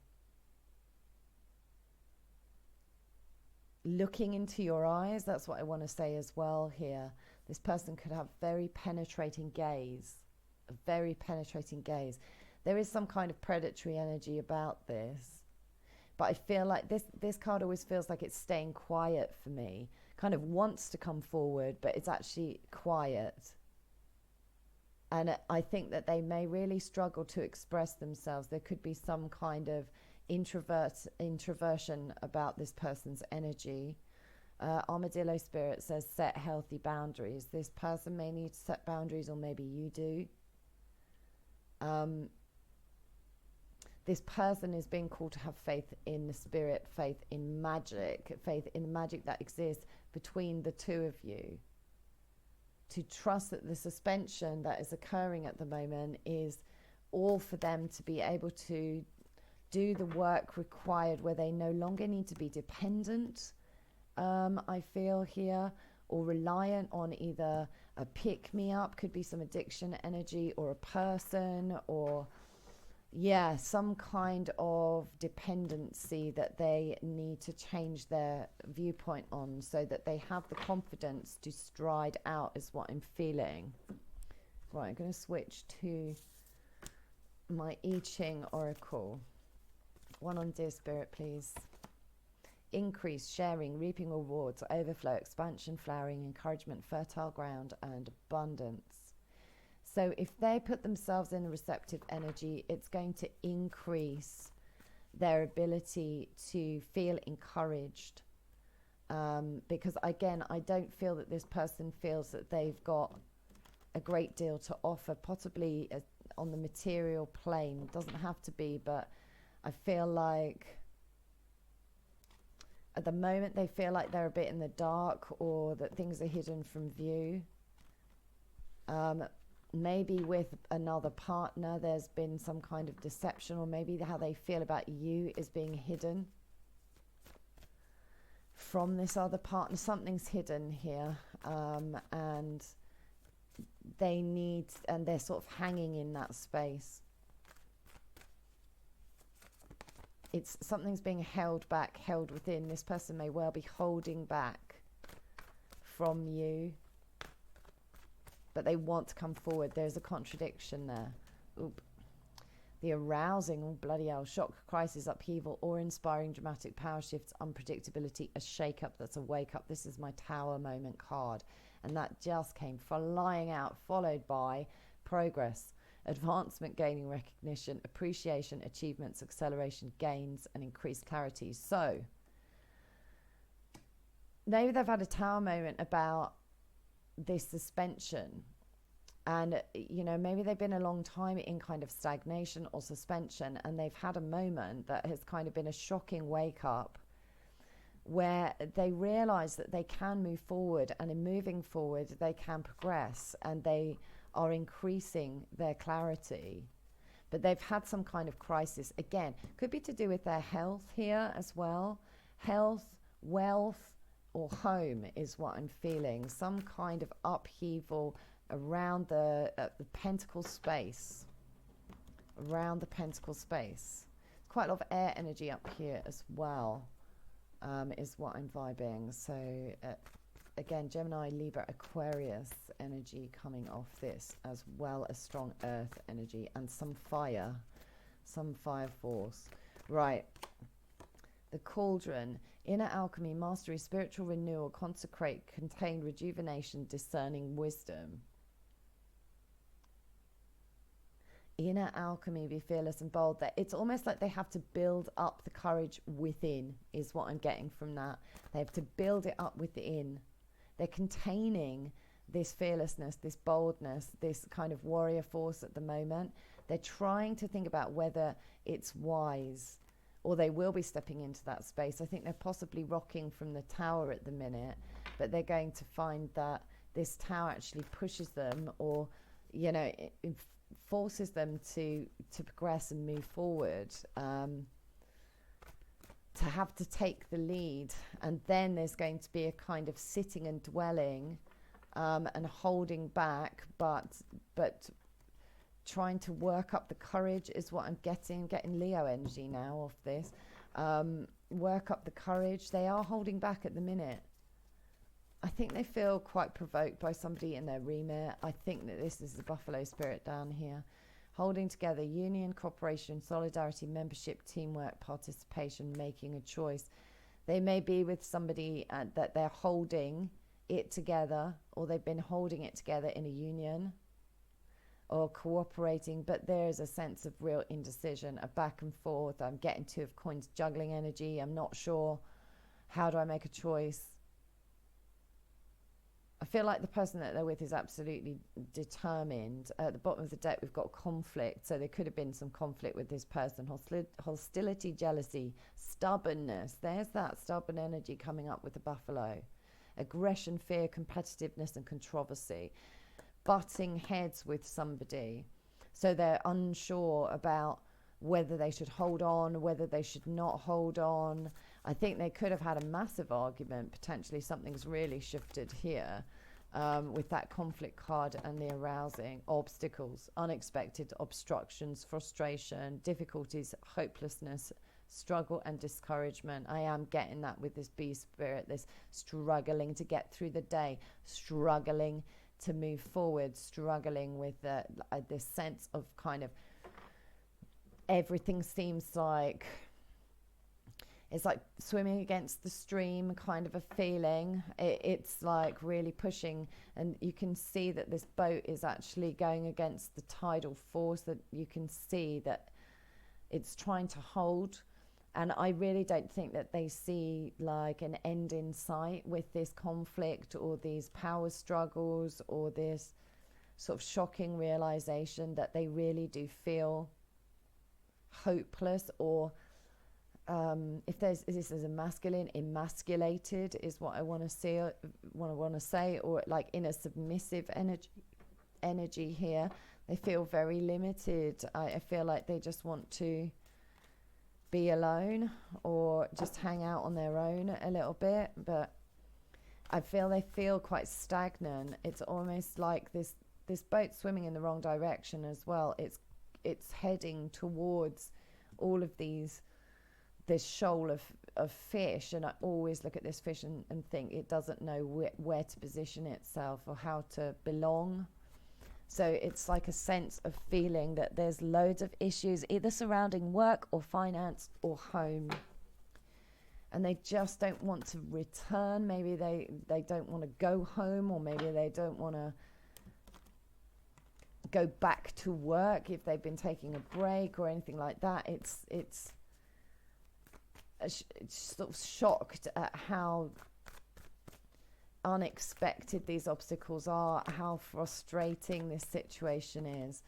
looking into your eyes. That's what I want to say as well here. This person could have very penetrating gaze, a very penetrating gaze. There is some kind of predatory energy about this, but I feel like this card always feels like it's staying quiet for me. Kind of wants to come forward, but it's actually quiet. And I think that they may really struggle to express themselves. There could be some kind of introversion about this person's energy. Armadillo Spirit says set healthy boundaries. This person may need to set boundaries, or maybe you do. This person is being called to have faith in the spirit, faith in magic, faith in the magic that exists between the two of you. To trust that the suspension that is occurring at the moment is all for them to be able to do the work required, where they no longer need to be dependent, I feel here, or reliant on either a pick-me-up, could be some addiction energy, or a person, or some kind of dependency that they need to change their viewpoint on, so that they have the confidence to stride out, is what I'm feeling. Right, I'm going to switch to my I Ching Oracle. One on Dear Spirit, please. Increase, sharing, reaping rewards, overflow, expansion, flowering, encouragement, fertile ground, and abundance. So if they put themselves in a receptive energy, it's going to increase their ability to feel encouraged. Because again, I don't feel that this person feels that they've got a great deal to offer, possibly on the material plane. It doesn't have to be, but I feel like at the moment they feel like they're a bit in the dark, or that things are hidden from view. Maybe with another partner there's been some kind of deception, or maybe how they feel about you is being hidden from this other partner. Something's hidden here, and they're sort of hanging in that space. It's something's being held back, held within. This person may well be holding back from you, but they want to come forward. There's a contradiction there. Oop. The arousing, oh bloody hell, shock, crisis, upheaval, awe-inspiring, dramatic power shifts, unpredictability, a shake-up that's a wake-up. This is my Tower moment card, and that just came flying out, followed by progress, advancement, gaining recognition, appreciation, achievements, acceleration, gains, and increased clarity. So maybe they've had a Tower moment about this suspension, and maybe they've been a long time in kind of stagnation or suspension, and they've had a moment that has kind of been a shocking wake up, where they realize that they can move forward, and in moving forward they can progress, and they are increasing their clarity. But they've had some kind of crisis. Again, could be to do with their health here as well. Health, wealth, or home is what I'm feeling. Some kind of upheaval around the pentacle space. Around the pentacle space. Quite a lot of air energy up here as well, is what I'm vibing. So again, Gemini, Libra, Aquarius energy coming off this, as well as strong earth energy and some fire force. Right. The cauldron, inner alchemy, mastery, spiritual renewal, consecrate, contain, rejuvenation, discerning wisdom. Inner alchemy, be fearless and bold. That it's almost like they have to build up the courage within, is what I'm getting from that. They have to build it up within. They're containing this fearlessness, this boldness, this kind of warrior force at the moment. They're trying to think about whether it's wise, or they will be stepping into that space. I think they're possibly rocking from the Tower at the minute, but they're going to find that this Tower actually pushes them, or it forces them to progress and move forward, to have to take the lead. And then there's going to be a kind of sitting and dwelling, and holding back, but trying to work up the courage is what I'm getting. Leo energy now off this. Work up the courage. They are holding back at the minute. I think they feel quite provoked by somebody in their remit. I think that this is the Buffalo Spirit down here. Holding together, union, cooperation, solidarity, membership, teamwork, participation, making a choice. They may be with somebody that they're holding it together, or they've been holding it together in a union, or cooperating, but there's a sense of real indecision, a back and forth. I'm getting Two of Coins, juggling energy. I'm not sure. How do I make a choice? I feel like the person that they're with is absolutely determined. At the bottom of the deck, we've got conflict. So there could have been some conflict with this person. Hostility, jealousy, stubbornness. There's that stubborn energy coming up with the buffalo. Aggression, fear, competitiveness, and controversy. Butting heads with somebody. So they're unsure about whether they should hold on, whether they should not hold on. I think they could have had a massive argument. Potentially something's really shifted here with that conflict card and the arousing. Obstacles, unexpected obstructions, frustration, difficulties, hopelessness, struggle and discouragement. I am getting that with this bee spirit, this struggling to get through the day, struggling to move forward, struggling with this sense of kind of everything seems like it's like swimming against the stream kind of a feeling. It's like really pushing, and you can see that this boat is actually going against the tidal force, that you can see that it's trying to hold. And I really don't think that they see like an end in sight with this conflict or these power struggles or this sort of shocking realization that they really do feel hopeless, or if this is a masculine, emasculated is what I want to say, or like in a submissive energy here. They feel very limited. I feel like they just want to be alone or just hang out on their own a little bit, but I feel they feel quite stagnant. It's almost like this boat swimming in the wrong direction as well. It's heading towards all of this shoal of fish, and I always look at this fish and think it doesn't know where to position itself or how to belong. So it's like a sense of feeling that there's loads of issues either surrounding work or finance or home, and they just don't want to return. Maybe they don't want to go home, or maybe they don't want to go back to work if they've been taking a break or anything like that. It's sort of shocked at how unexpected these obstacles are, how frustrating this situation is.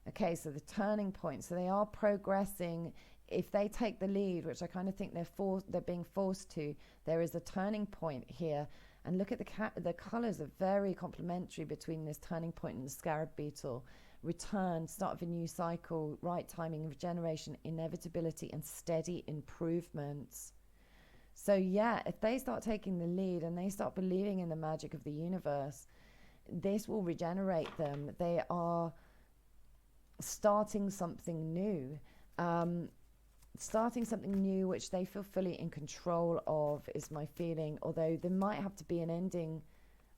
Okay, so the turning point. So they are progressing. If they take the lead, which I kind of think they're being forced to, there is a turning point here. And look at the colours are very complementary between this turning point and the scarab beetle. Return, start of a new cycle, right timing, regeneration, inevitability, and steady improvements. So yeah, if they start taking the lead and they start believing in the magic of the universe, this will regenerate them. They are starting something new. Starting something new which they feel fully in control of is my feeling, although there might have to be an ending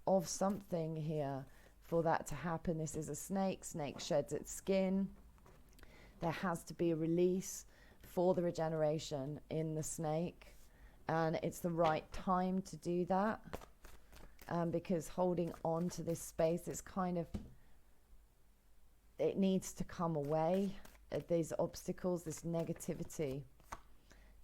of something here for that to happen. This is a snake sheds its skin. There has to be a release for the regeneration in the snake, and it's the right time to do that, because holding on to this space is kind of, it needs to come away. These obstacles, this negativity.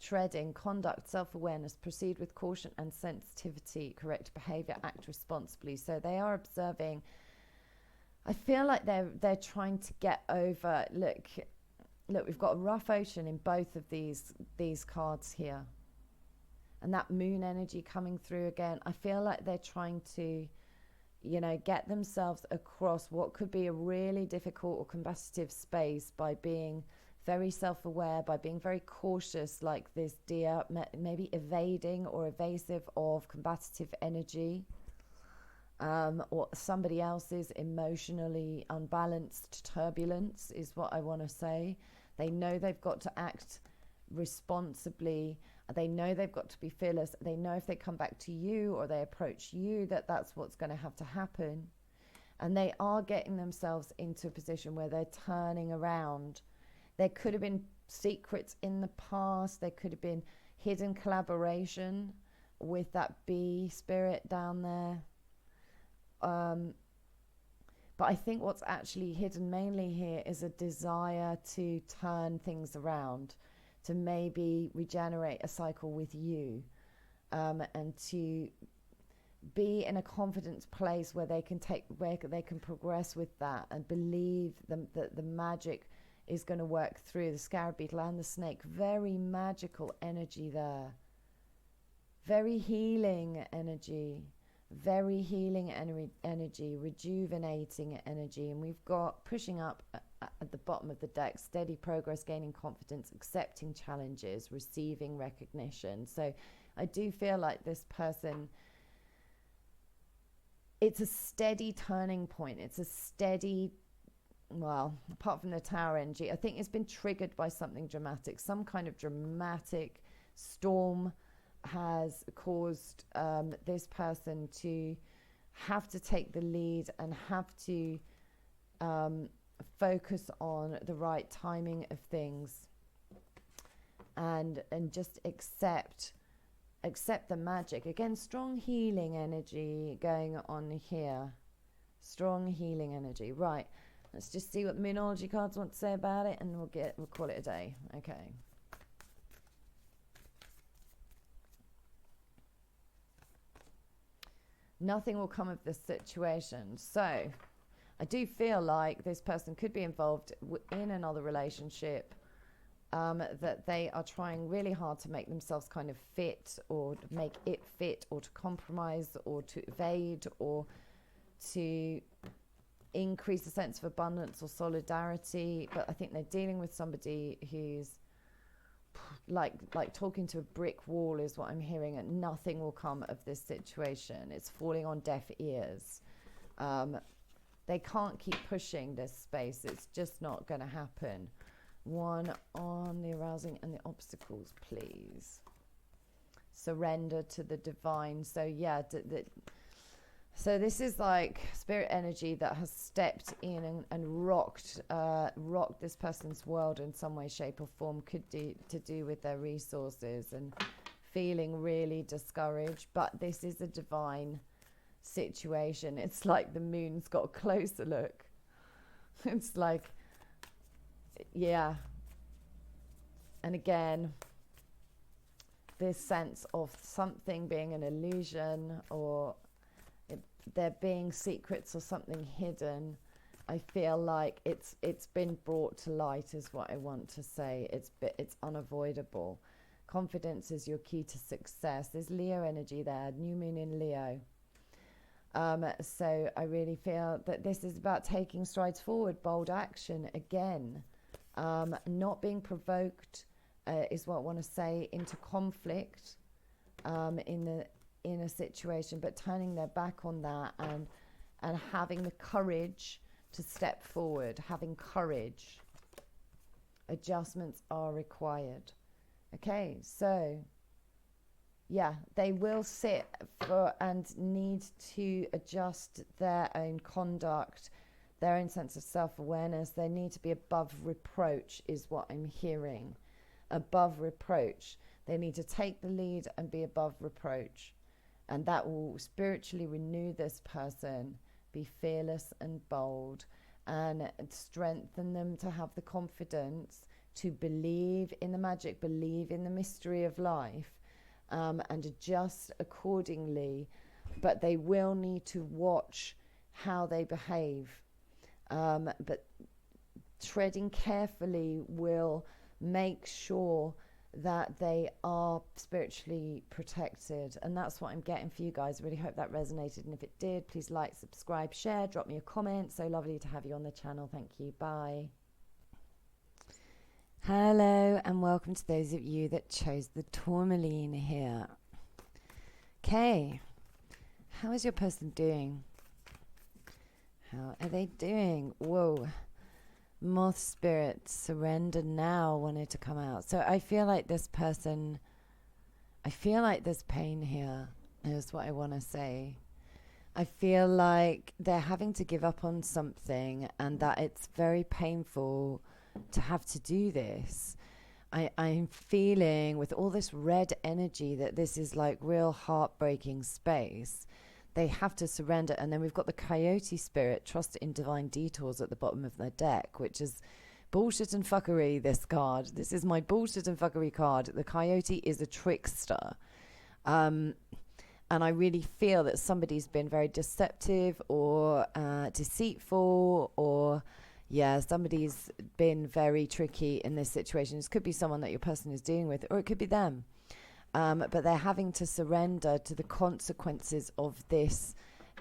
Treading, conduct, self-awareness, proceed with caution and sensitivity, correct behavior, act responsibly. So they are observing. I feel like they're trying to get over. Look, we've got a rough ocean in both of these cards here, and that moon energy coming through again. I feel like they're trying to, get themselves across what could be a really difficult or combative space by being very self-aware, by being very cautious, like this deer, maybe evading or evasive of combative energy, or somebody else's emotionally unbalanced turbulence is what I want to say. They know they've got to act responsibly. They know they've got to be fearless. They know if they come back to you or they approach you, that's what's going to have to happen. And they are getting themselves into a position where they're turning around. There could have been secrets in the past. There could have been hidden collaboration with that bee spirit down there. But I think what's actually hidden mainly here is a desire to turn things around, to maybe regenerate a cycle with you, and to be in a confidence place where they can progress with that and believe that the magic is going to work through. The scarab beetle and the snake, very magical energy there, very healing energy, rejuvenating energy. And we've got pushing up at the bottom of the deck, steady progress, gaining confidence, accepting challenges, receiving recognition. So I do feel like this person, it's a steady turning point. It's a steady, well, apart from the Tower energy, I think it's been triggered by something dramatic. Some kind of dramatic storm has caused this person to have to take the lead and have to focus on the right timing of things, and just accept the magic. Again, strong healing energy going on here. Strong healing energy. Right. Let's just see what the Moonology cards want to say about it, and we'll call it a day. Okay. Nothing will come of this situation. So I do feel like this person could be involved in another relationship, that they are trying really hard to make themselves kind of fit, or make it fit, or to compromise, or to evade, or to increase a sense of abundance or solidarity. But I think they're dealing with somebody who's like talking to a brick wall is what I'm hearing, and nothing will come of this situation. It's falling on deaf ears. They can't keep pushing this space. It's just not going to happen. One on the arousing and the obstacles, please. Surrender to the divine. So yeah, so this is like spirit energy that has stepped in and rocked this person's world in some way, shape or form. Could to do with their resources and feeling really discouraged. But this is a divine situation. It's like the moon's got a closer look. It's like, yeah. And again, this sense of something being an illusion, or there being secrets or something hidden. I feel like it's been brought to light is what I want to say. It's unavoidable. Confidence is your key to success. There's Leo energy there, new moon in Leo. So I really feel that this is about taking strides forward, bold action again. Not being provoked is what I want to say, into conflict in a situation, but turning their back on that and having the courage to step forward, having courage. Adjustments are required. Okay, so yeah, they will sit for and need to adjust their own conduct, their own sense of self-awareness. They need to be above reproach is what I'm hearing. Above reproach. They need to take the lead and be above reproach. And that will spiritually renew this person, be fearless and bold, and strengthen them to have the confidence to believe in the magic, believe in the mystery of life, and adjust accordingly. But they will need to watch how they behave. But treading carefully will make sure that they are spiritually protected. And that's what I'm getting for you guys. I really hope that resonated, and if it did, please like, subscribe, share, drop me a comment. So lovely to have you on the channel. Thank you. Bye. Hello and welcome to those of you that chose the Tourmaline here. Okay, how is your person doing? How are they doing? Whoa. Moth spirit, surrender now wanted to come out. So I feel like this person, I feel like there's pain here, is what I want to say. I feel like they're having to give up on something, and that it's very painful to have to do this. I'm feeling with all this red energy that this is like real heartbreaking space. They have to surrender. And then we've got the coyote spirit, trust in divine detours at the bottom of the deck, which is bullshit and fuckery, this card. This is my bullshit and fuckery card. The coyote is a trickster. And And I really feel that somebody's been very deceptive or deceitful, or somebody's been very tricky in this situation. This could be someone that your person is dealing with, or it could be them. But they're having to surrender to the consequences of this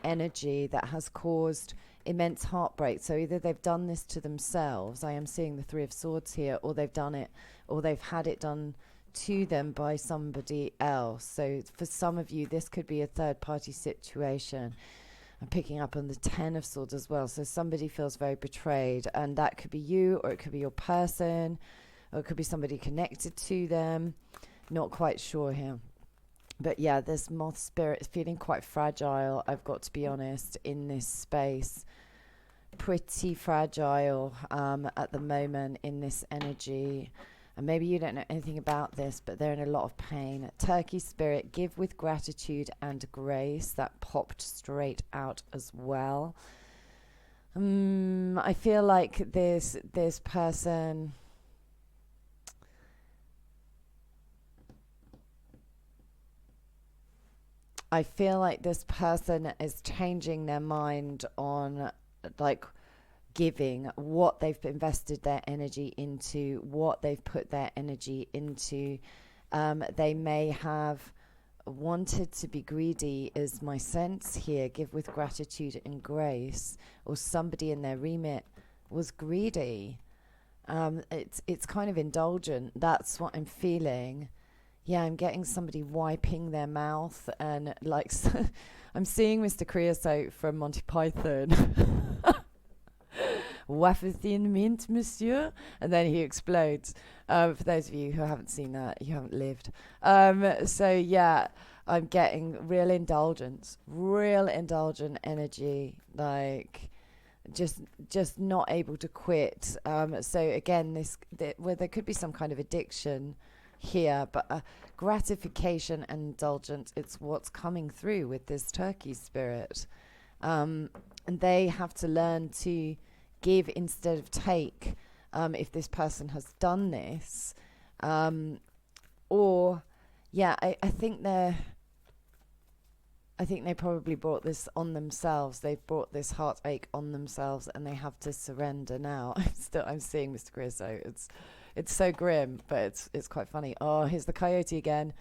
energy that has caused immense heartbreak. So either they've done this to themselves, I am seeing the Three of Swords here, or they've done it, or they've had it done to them by somebody else. So for some of you, this could be a third party situation. I'm picking up on the Ten of Swords as well. So somebody feels very betrayed, and that could be you, or it could be your person, or it could be somebody connected to them. Not quite sure here. But yeah, this moth spirit is feeling quite fragile, I've got to be honest, in this space. Pretty fragile at the moment in this energy. And maybe you don't know anything about this, but they're in a lot of pain. Turkey spirit, give with gratitude and grace. That popped straight out as well. I feel like this person... I feel like this person is changing their mind on, like, giving, what they've invested their energy into, what they've put their energy into. They may have wanted to be greedy, is my sense here. Give with gratitude and grace, or somebody in their remit was greedy. It's kind of indulgent. That's what I'm feeling. Yeah, I'm getting somebody wiping their mouth, and like I'm seeing Mr. Creosote from Monty Python. Waffles in mint, monsieur? And then he explodes. For those of you who haven't seen that, you haven't lived. So yeah, I'm getting real indulgent energy, like just not able to quit. So again, where there could be some kind of addiction here, but gratification and indulgence, it's what's coming through with this turkey spirit. And they have to learn to give instead of take, if this person has done this. Or yeah, I think they probably brought this on themselves. They've brought this heartache on themselves, and they have to surrender now. I'm seeing Mr. Creosote. It's so grim, but it's quite funny. Oh, here's the coyote again.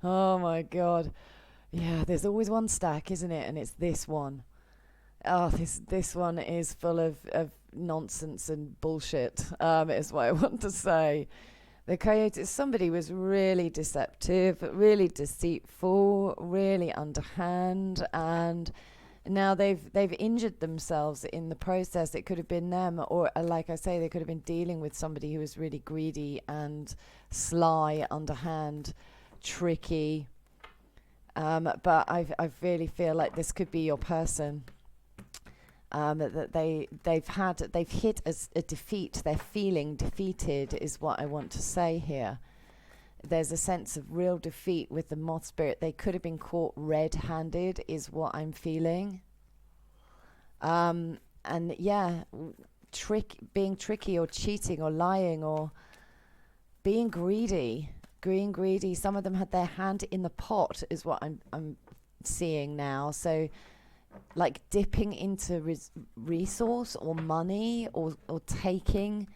Oh my God. Yeah, there's always one stack, isn't it? And it's this one. Oh, this one is full of nonsense and bullshit, is what I want to say. The coyote, somebody was really deceptive, really deceitful, really underhand, and now they've injured themselves in the process. It could have been them, or like I say, they could have been dealing with somebody who was really greedy and sly, underhand, tricky. But I really feel like this could be your person. That they've hit a defeat. They're feeling defeated, is what I want to say here. There's a sense of real defeat with the moth spirit. They could have been caught red-handed, is what I'm feeling. And yeah, being tricky or cheating or lying or being greedy. Some of them had their hand in the pot, is what I'm seeing now. So like dipping into resource or money or taking,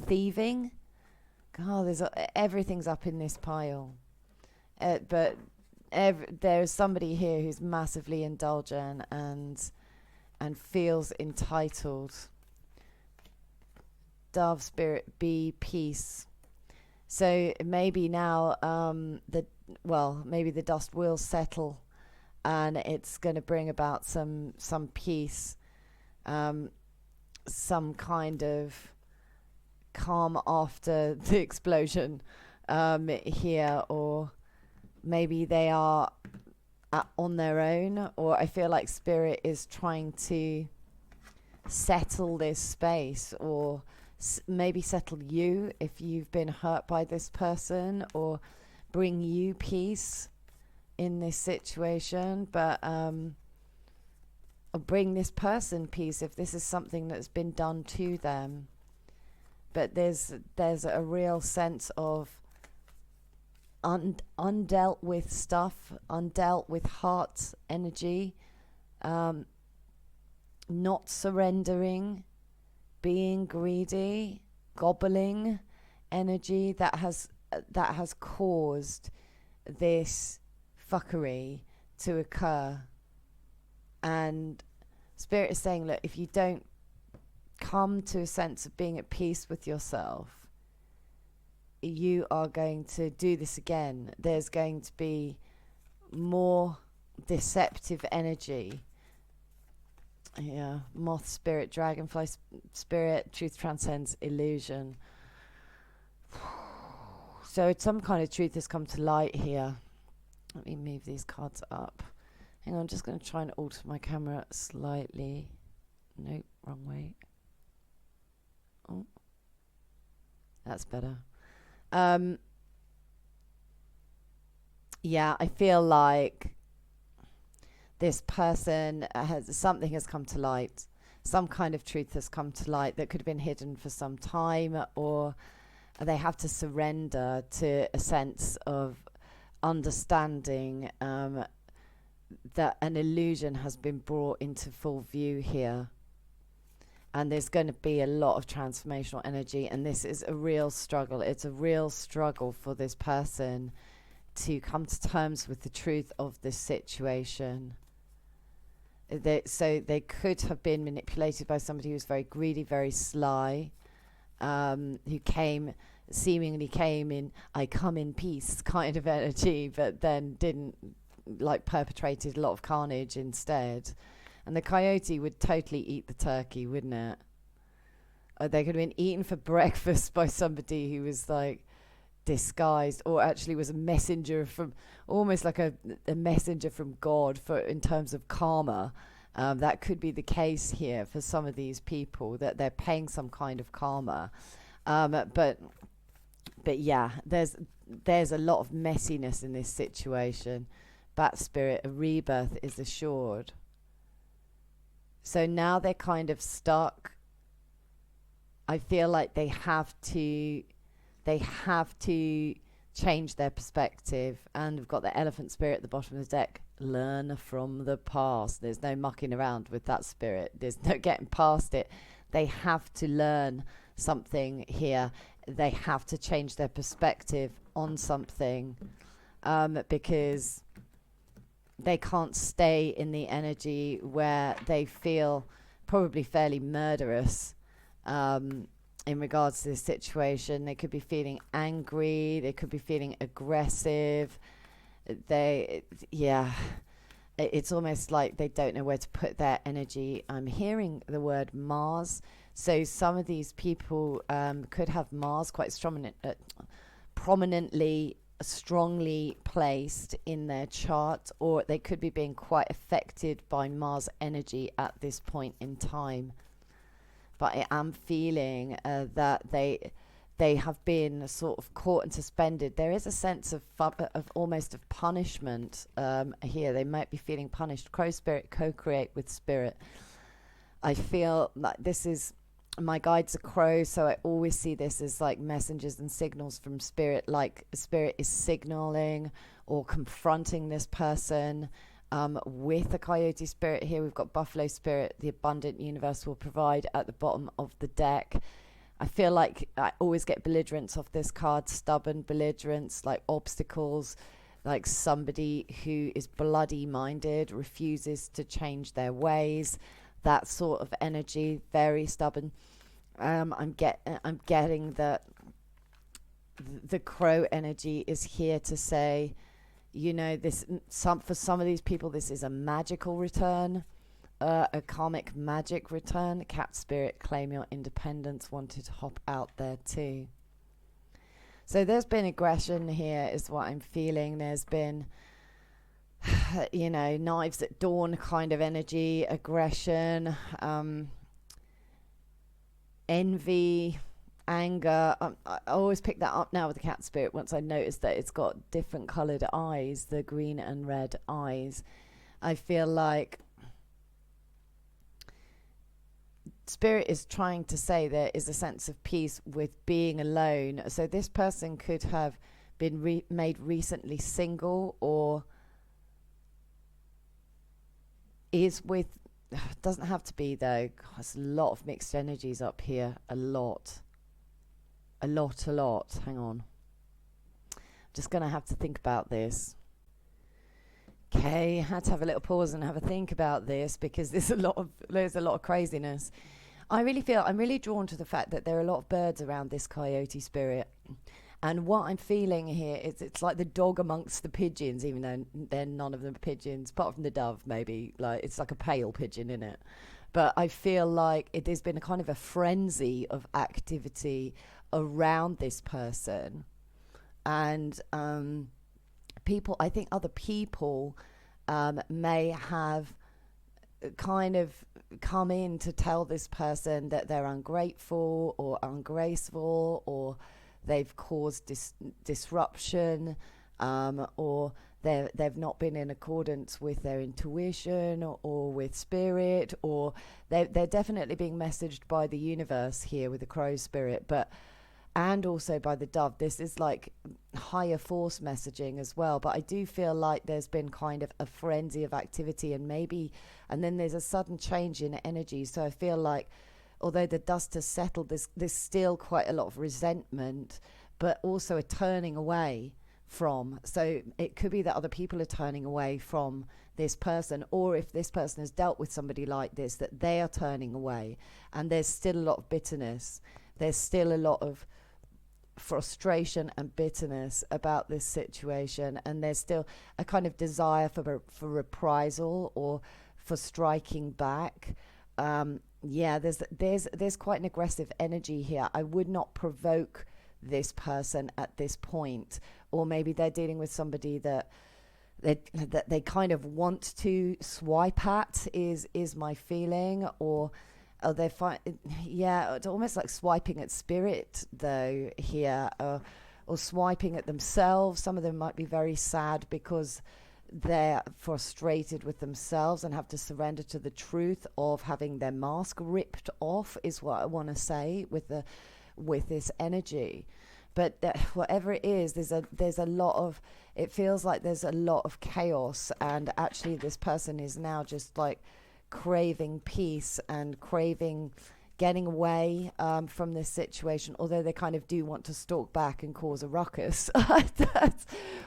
thieving. God, everything's up in this pile. But there's somebody here who's massively indulgent and feels entitled. Dove spirit, be peace. So maybe now maybe the dust will settle, and it's going to bring about some peace, some kind of calm after the explosion here, or maybe they are on their own, or I feel like spirit is trying to settle this space, or maybe settle you if you've been hurt by this person, or bring you peace in this situation, but or bring this person peace if this is something that's been done to them. But there's a real sense of undealt with stuff, undealt with heart energy, not surrendering, being greedy, gobbling energy that has caused this fuckery to occur. And Spirit is saying, look, if you don't come to a sense of being at peace with yourself, you are going to do this again. There's going to be more deceptive energy. Yeah, moth spirit, dragonfly spirit, truth transcends illusion. So some kind of truth has come to light here. Let me move these cards up. Hang on, I'm just going to try and alter my camera slightly. Nope, wrong way. Oh, that's better. Yeah, I feel like this person something has come to light. Some kind of truth has come to light that could have been hidden for some time, or they have to surrender to a sense of understanding that an illusion has been brought into full view here. And there's going to be a lot of transformational energy, and this is a real struggle. It's a real struggle for this person to come to terms with the truth of this situation. So they could have been manipulated by somebody who's very greedy, very sly, who seemingly came in, I come in peace kind of energy, but then didn't, perpetrated a lot of carnage instead. And the coyote would totally eat the turkey, wouldn't it? They could have been eaten for breakfast by somebody who was disguised, or actually was a messenger from, almost like a messenger from God in terms of karma. That could be the case here for some of these people, that they're paying some kind of karma. But yeah, there's a lot of messiness in this situation. Bat spirit, a rebirth is assured. So now they're kind of stuck. I feel like they have to change their perspective. And we've got the elephant spirit at the bottom of the deck. Learn from the past. There's no mucking around with that spirit. There's no getting past it. They have to learn something here. They have to change their perspective on something, because they can't stay in the energy where they feel probably fairly murderous in regards to this situation. They could be feeling angry. They could be feeling aggressive. It's almost like they don't know where to put their energy. I'm hearing the word Mars. So some of these people could have Mars quite prominently, strongly placed in their chart, or they could be being quite affected by Mars energy at this point in time. But I am feeling that they have been sort of caught and suspended. There is a sense of almost of punishment here. They might be feeling punished. Crow spirit, co-create with spirit. I feel like this is, my guides are crows, so I always see this as like messengers and signals from spirit, like spirit is signaling or confronting this person. With the coyote spirit here, we've got buffalo spirit, the abundant universe will provide, at the bottom of the deck. I feel like I always get belligerence off this card, stubborn belligerence, like obstacles, like somebody who is bloody minded, refuses to change their ways. That sort of energy, very stubborn. I'm getting that the crow energy is here to say, for some of these people, this is a magical return, a karmic magic return. Cat spirit, claim your independence, wanted to hop out there too. So there's been aggression here, is what I'm feeling. There's been knives at dawn kind of energy, aggression, envy, anger. I always pick that up now with the cat spirit once I notice that it's got different coloured eyes, the green and red eyes. I feel like spirit is trying to say there is a sense of peace with being alone. So this person could have been made recently single, or is with, doesn't have to be though. God, there's a lot of mixed energies up here. A lot. Hang on. Just going to have to think about this. Okay, had to have a little pause and have a think about this, because there's a lot of craziness. I really feel, I'm really drawn to the fact that there are a lot of birds around this coyote spirit. And what I'm feeling here is it's like the dog amongst the pigeons, even though they're none of them pigeons, apart from the dove maybe. Like, it's like a pale pigeon, in it. But I feel like there's been a kind of a frenzy of activity around this person. And people, I think other people may have kind of come in to tell this person that they're ungrateful or ungraceful, or they've caused disruption, or they've not been in accordance with their intuition or with spirit, or they're definitely being messaged by the universe here with the crow spirit, and also by the dove. This is like higher force messaging as well. But I do feel like there's been kind of a frenzy of activity, and then there's a sudden change in energy. So I feel like, although the dust has settled, there's still quite a lot of resentment, but also a turning away from. So it could be that other people are turning away from this person, or if this person has dealt with somebody like this, that they are turning away. And there's still a lot of bitterness. There's still a lot of frustration and bitterness about this situation, and there's still a kind of desire for reprisal or for striking back. There's quite an aggressive energy here. I would not provoke this person at this point, or maybe they're dealing with somebody that they kind of want to swipe at, is my feeling, or they're it's almost like swiping at spirit though here, or swiping at themselves. Some of them might be very sad because they're frustrated with themselves and have to surrender to the truth of having their mask ripped off, is what I want to say with this energy. But whatever it is, there's a lot of, it feels like there's a lot of chaos, and actually this person is now just like craving peace and craving getting away from this situation, although they kind of do want to stalk back and cause a ruckus.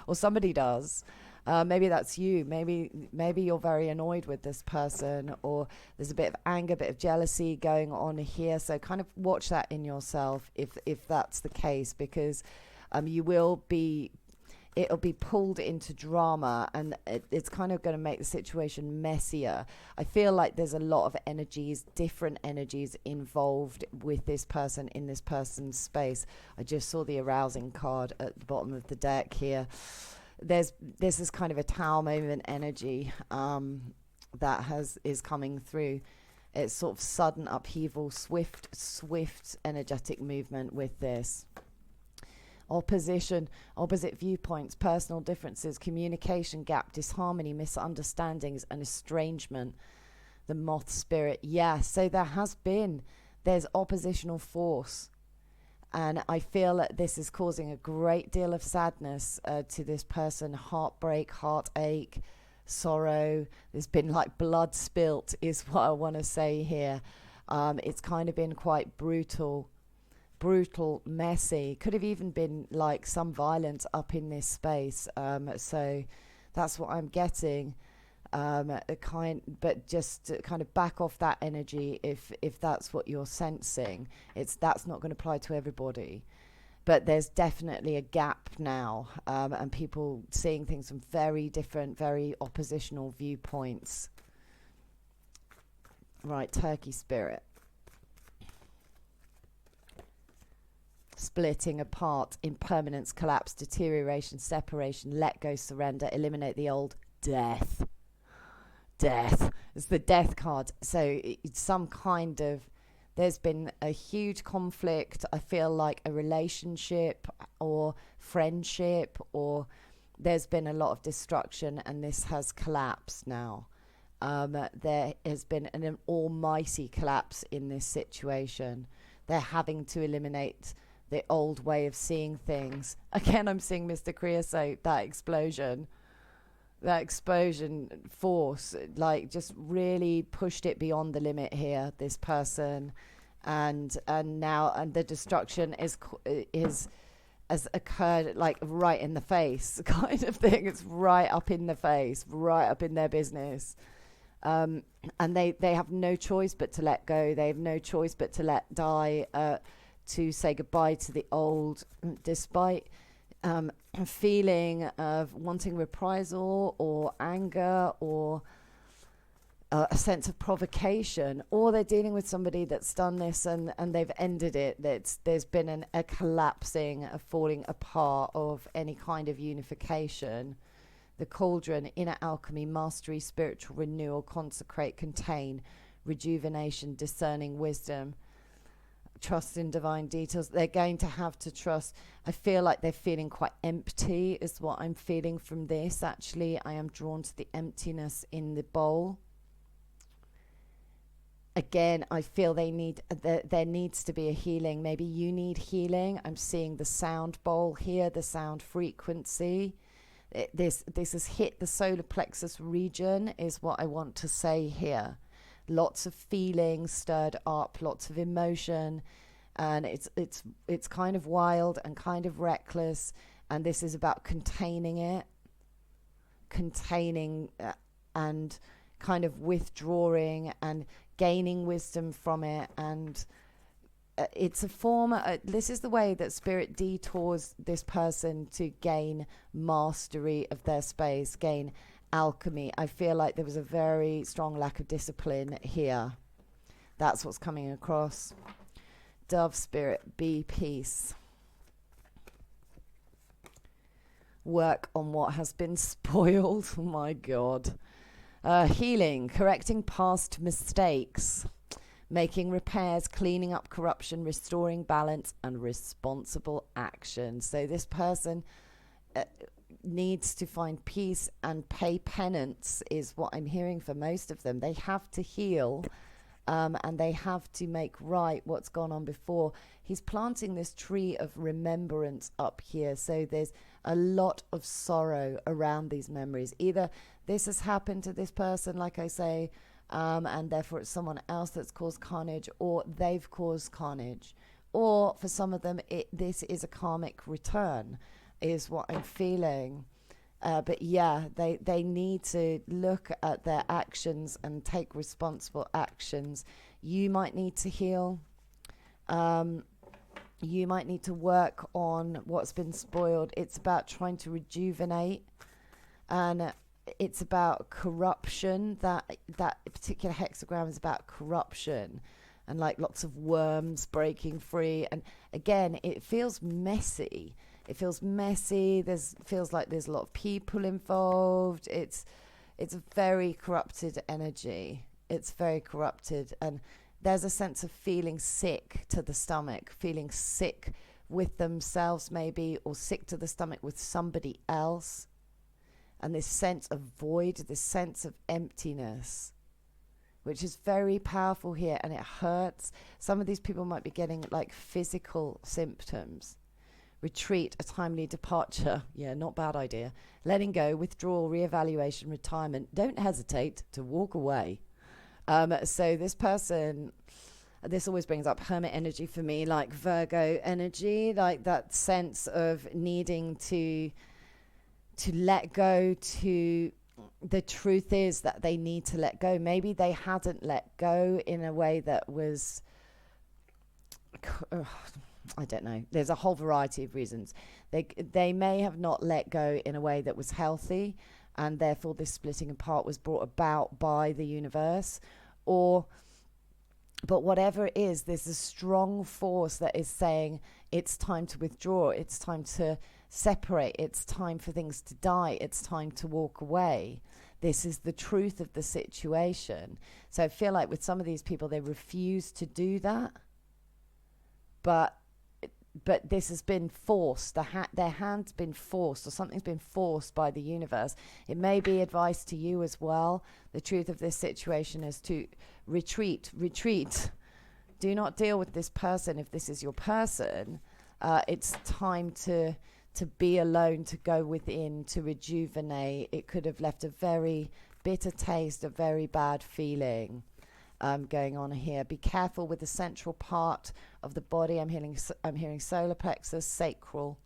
Or somebody does. Maybe that's you. Maybe you're very annoyed with this person, or there's a bit of anger, a bit of jealousy going on here. So kind of watch that in yourself if that's the case, because it'll be pulled into drama, and it's kind of going to make the situation messier. I feel like there's a lot of energies, different energies involved with this person in this person's space. I just saw the arousing card at the bottom of the deck here. This is kind of a Tower moment energy that is coming through. It's sort of sudden upheaval, swift energetic movement with this. Opposition, opposite viewpoints, personal differences, communication gap, disharmony, misunderstandings, and estrangement. The moth spirit. Yeah, so there's oppositional force. And I feel that this is causing a great deal of sadness to this person. Heartbreak, heartache, sorrow. There's been like blood spilt, is what I want to say here. It's kind of been quite brutal, messy. Could have even been like some violence up in this space. So that's what I'm getting. But just to kind of back off that energy if that's what you're sensing. That's not going to apply to everybody. But there's definitely a gap now, and people seeing things from very different, very oppositional viewpoints. Right, turkey spirit. Splitting apart, impermanence, collapse, deterioration, separation, let go, surrender, eliminate the old, death. It's the death card. So it's some kind of, there's been a huge conflict. I feel like a relationship or friendship, or there's been a lot of destruction, and this has collapsed now. There has been an almighty collapse in this situation. They're having to eliminate the old way of seeing things. Again, I'm seeing Mr. Creosote, that explosion force, like just really pushed it beyond the limit here, this person. And now the destruction has occurred like right in the face kind of thing. It's right up in the face, right up in their business. And they have no choice but to let go. They have no choice but to let die, to say goodbye to the old, despite feeling of wanting reprisal or anger or a sense of provocation, or they're dealing with somebody that's done this and they've ended it. There's been a collapsing, a falling apart of any kind of unification. The cauldron, inner alchemy, mastery, spiritual renewal, consecrate, contain, rejuvenation, discerning wisdom, trust in divine details. They're going to have to trust. I feel like they're feeling quite empty is what I'm feeling from this. Actually, I am drawn to the emptiness in the bowl. Again, I feel there needs to be a healing. Maybe you need healing. I'm seeing the sound bowl here, the sound frequency. This has hit the solar plexus region is what I want to say here. Lots of feelings stirred up, lots of emotion, and it's kind of wild and kind of reckless, and this is about containing it, and kind of withdrawing and gaining wisdom from it. And it's a form, this is the way that spirit detours this person to gain mastery of their space, gain alchemy. I feel like there was a very strong lack of discipline here. That's what's coming across. Dove spirit, be peace. Work on what has been spoiled. Oh my God. Healing, correcting past mistakes, making repairs, cleaning up corruption, restoring balance, and responsible action. So this person needs to find peace and pay penance is what I'm hearing for most of them. They have to heal, and they have to make right what's gone on before. He's planting this tree of remembrance up here. So there's a lot of sorrow around these memories. Either this has happened to this person, like I say, and therefore it's someone else that's caused carnage, or they've caused carnage. Or for some of them, this is a karmic return, is what I'm feeling. But yeah, they need to look at their actions and take responsible actions. You might need to heal. You might need to work on what's been spoiled. It's about trying to rejuvenate, and it's about corruption. That particular hexagram is about corruption, and like lots of worms breaking free. And again, it feels messy. It feels messy. Feels like there's a lot of people involved. It's a very corrupted energy. It's very corrupted, and there's a sense of feeling sick to the stomach, feeling sick with themselves maybe, or sick to the stomach with somebody else. And this sense of void, this sense of emptiness, which is very powerful here, and it hurts. Some of these people might be getting like physical symptoms. Retreat, a timely departure. Yeah, not bad idea. Letting go, withdrawal, reevaluation, retirement. Don't hesitate to walk away. So this person, this always brings up hermit energy for me, like Virgo energy, like that sense of needing to let go. To the truth is that they need to let go. Maybe they hadn't let go in a way that was, I don't know. There's a whole variety of reasons. They may have not let go in a way that was healthy, and therefore this splitting apart was brought about by the universe. But whatever it is, there's a strong force that is saying it's time to withdraw, it's time to separate, it's time for things to die, it's time to walk away. This is the truth of the situation. So I feel like with some of these people, they refuse to do that, but this has been forced. Their hand's been forced, or something's been forced by the universe. It may be advice to you as well. The truth of this situation is to retreat. Do not deal with this person if this is your person. It's time to be alone, to go within, to rejuvenate. It could have left a very bitter taste, a very bad feeling going on here. Be careful with the central part of the body. I'm hearing solar plexus, sacral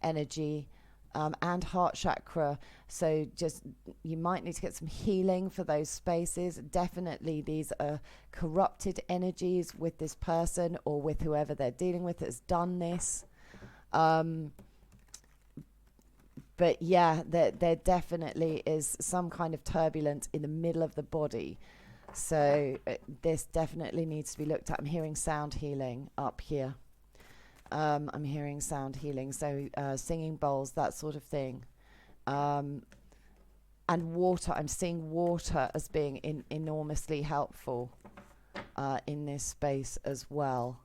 energy, and heart chakra. So just, you might need to get some healing for those spaces. Definitely these are corrupted energies with this person or with whoever they're dealing with that's done this. But yeah, there definitely is some kind of turbulence in the middle of the body. So this definitely needs to be looked at. I'm hearing sound healing up here. I'm hearing sound healing, so singing bowls, that sort of thing. And water, I'm seeing water as being enormously helpful in this space as well.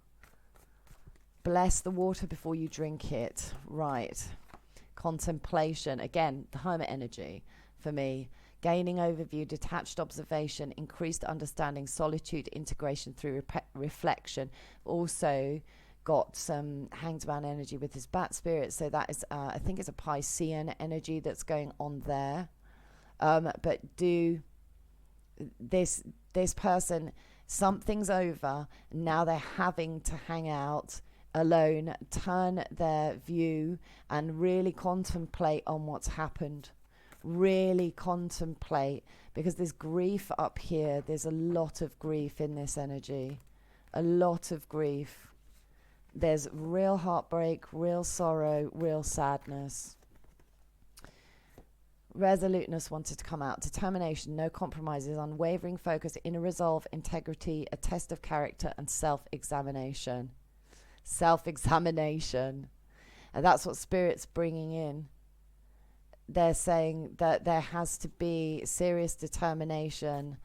Bless the water before you drink it. Right. Contemplation, again, the hermit energy for me. Gaining overview, detached observation, increased understanding, solitude, integration through reflection. Also got some hanged man energy with his bat spirit, so that is I think it's a Piscean energy that's going on there. But do this person, something's over, now they're having to hang out alone, turn their view and really contemplate on what's happened. Really contemplate, because there's grief up here. There's a lot of grief in this energy, a lot of grief. There's real heartbreak, real sorrow, real sadness. Resoluteness wanted to come out. Determination, no compromises, unwavering focus, inner resolve, integrity, a test of character, and self-examination. Self-examination. And that's what Spirit's bringing in. They're saying that there has to be serious determination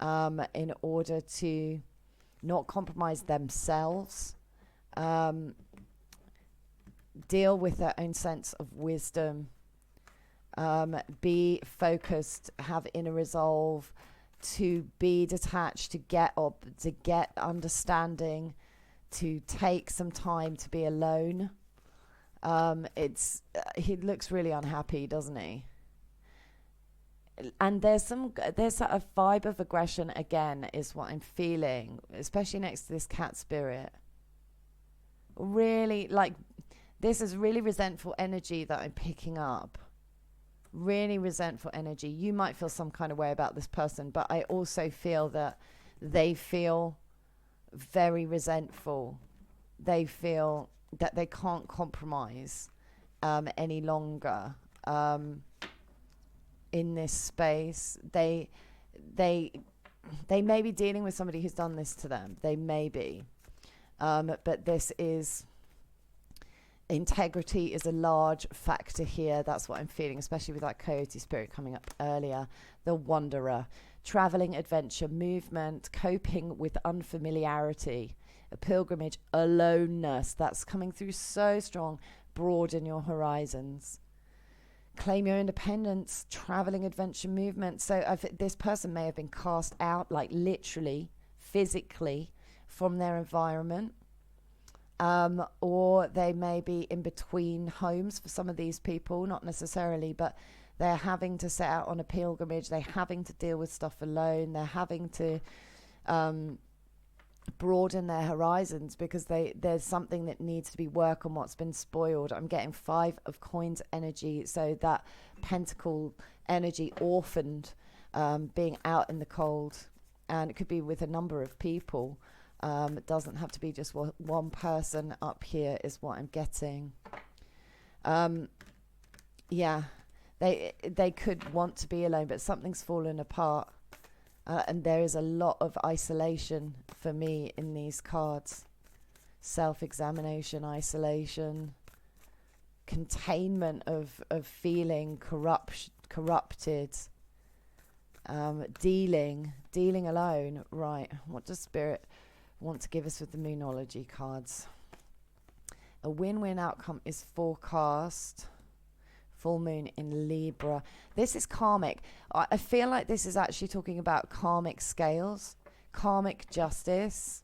in order to not compromise themselves, deal with their own sense of wisdom, be focused, have inner resolve, to be detached, to get up, to get understanding, to take some time to be alone. He looks really unhappy, doesn't he? And there's a vibe of aggression again, is what I'm feeling, especially next to this cat spirit. Really, like, this is really resentful energy that I'm picking up. Really resentful energy. You might feel some kind of way about this person, but I also feel that they feel very resentful. They feel that they can't compromise any longer in this space. They may be dealing with somebody who's done this to them. They may be. But this is... integrity is a large factor here. That's what I'm feeling, especially with that coyote spirit coming up earlier. The wanderer. Traveling, adventure, movement, coping with unfamiliarity. A pilgrimage, aloneness. That's coming through so strong. Broaden your horizons. Claim your independence. Traveling, adventure, movement. So this person may have been cast out, like literally, physically, from their environment. Or they may be in between homes for some of these people, not necessarily, but they're having to set out on a pilgrimage. They're having to deal with stuff alone. They're having to broaden their horizons because there's something that needs to be worked on what's been spoiled. I'm getting 5 of coins energy, so that pentacle energy, orphaned, being out in the cold, and it could be with a number of people. It doesn't have to be just one person up here is what I'm getting. Yeah, they could want to be alone, but something's fallen apart. And there is a lot of isolation for me in these cards. Self-examination, isolation, containment of feeling corrupted, dealing alone. Right, what does Spirit want to give us with the Moonology cards? A win-win outcome is forecast. Full moon in Libra. This is karmic. I feel like this is actually talking about karmic scales, karmic justice.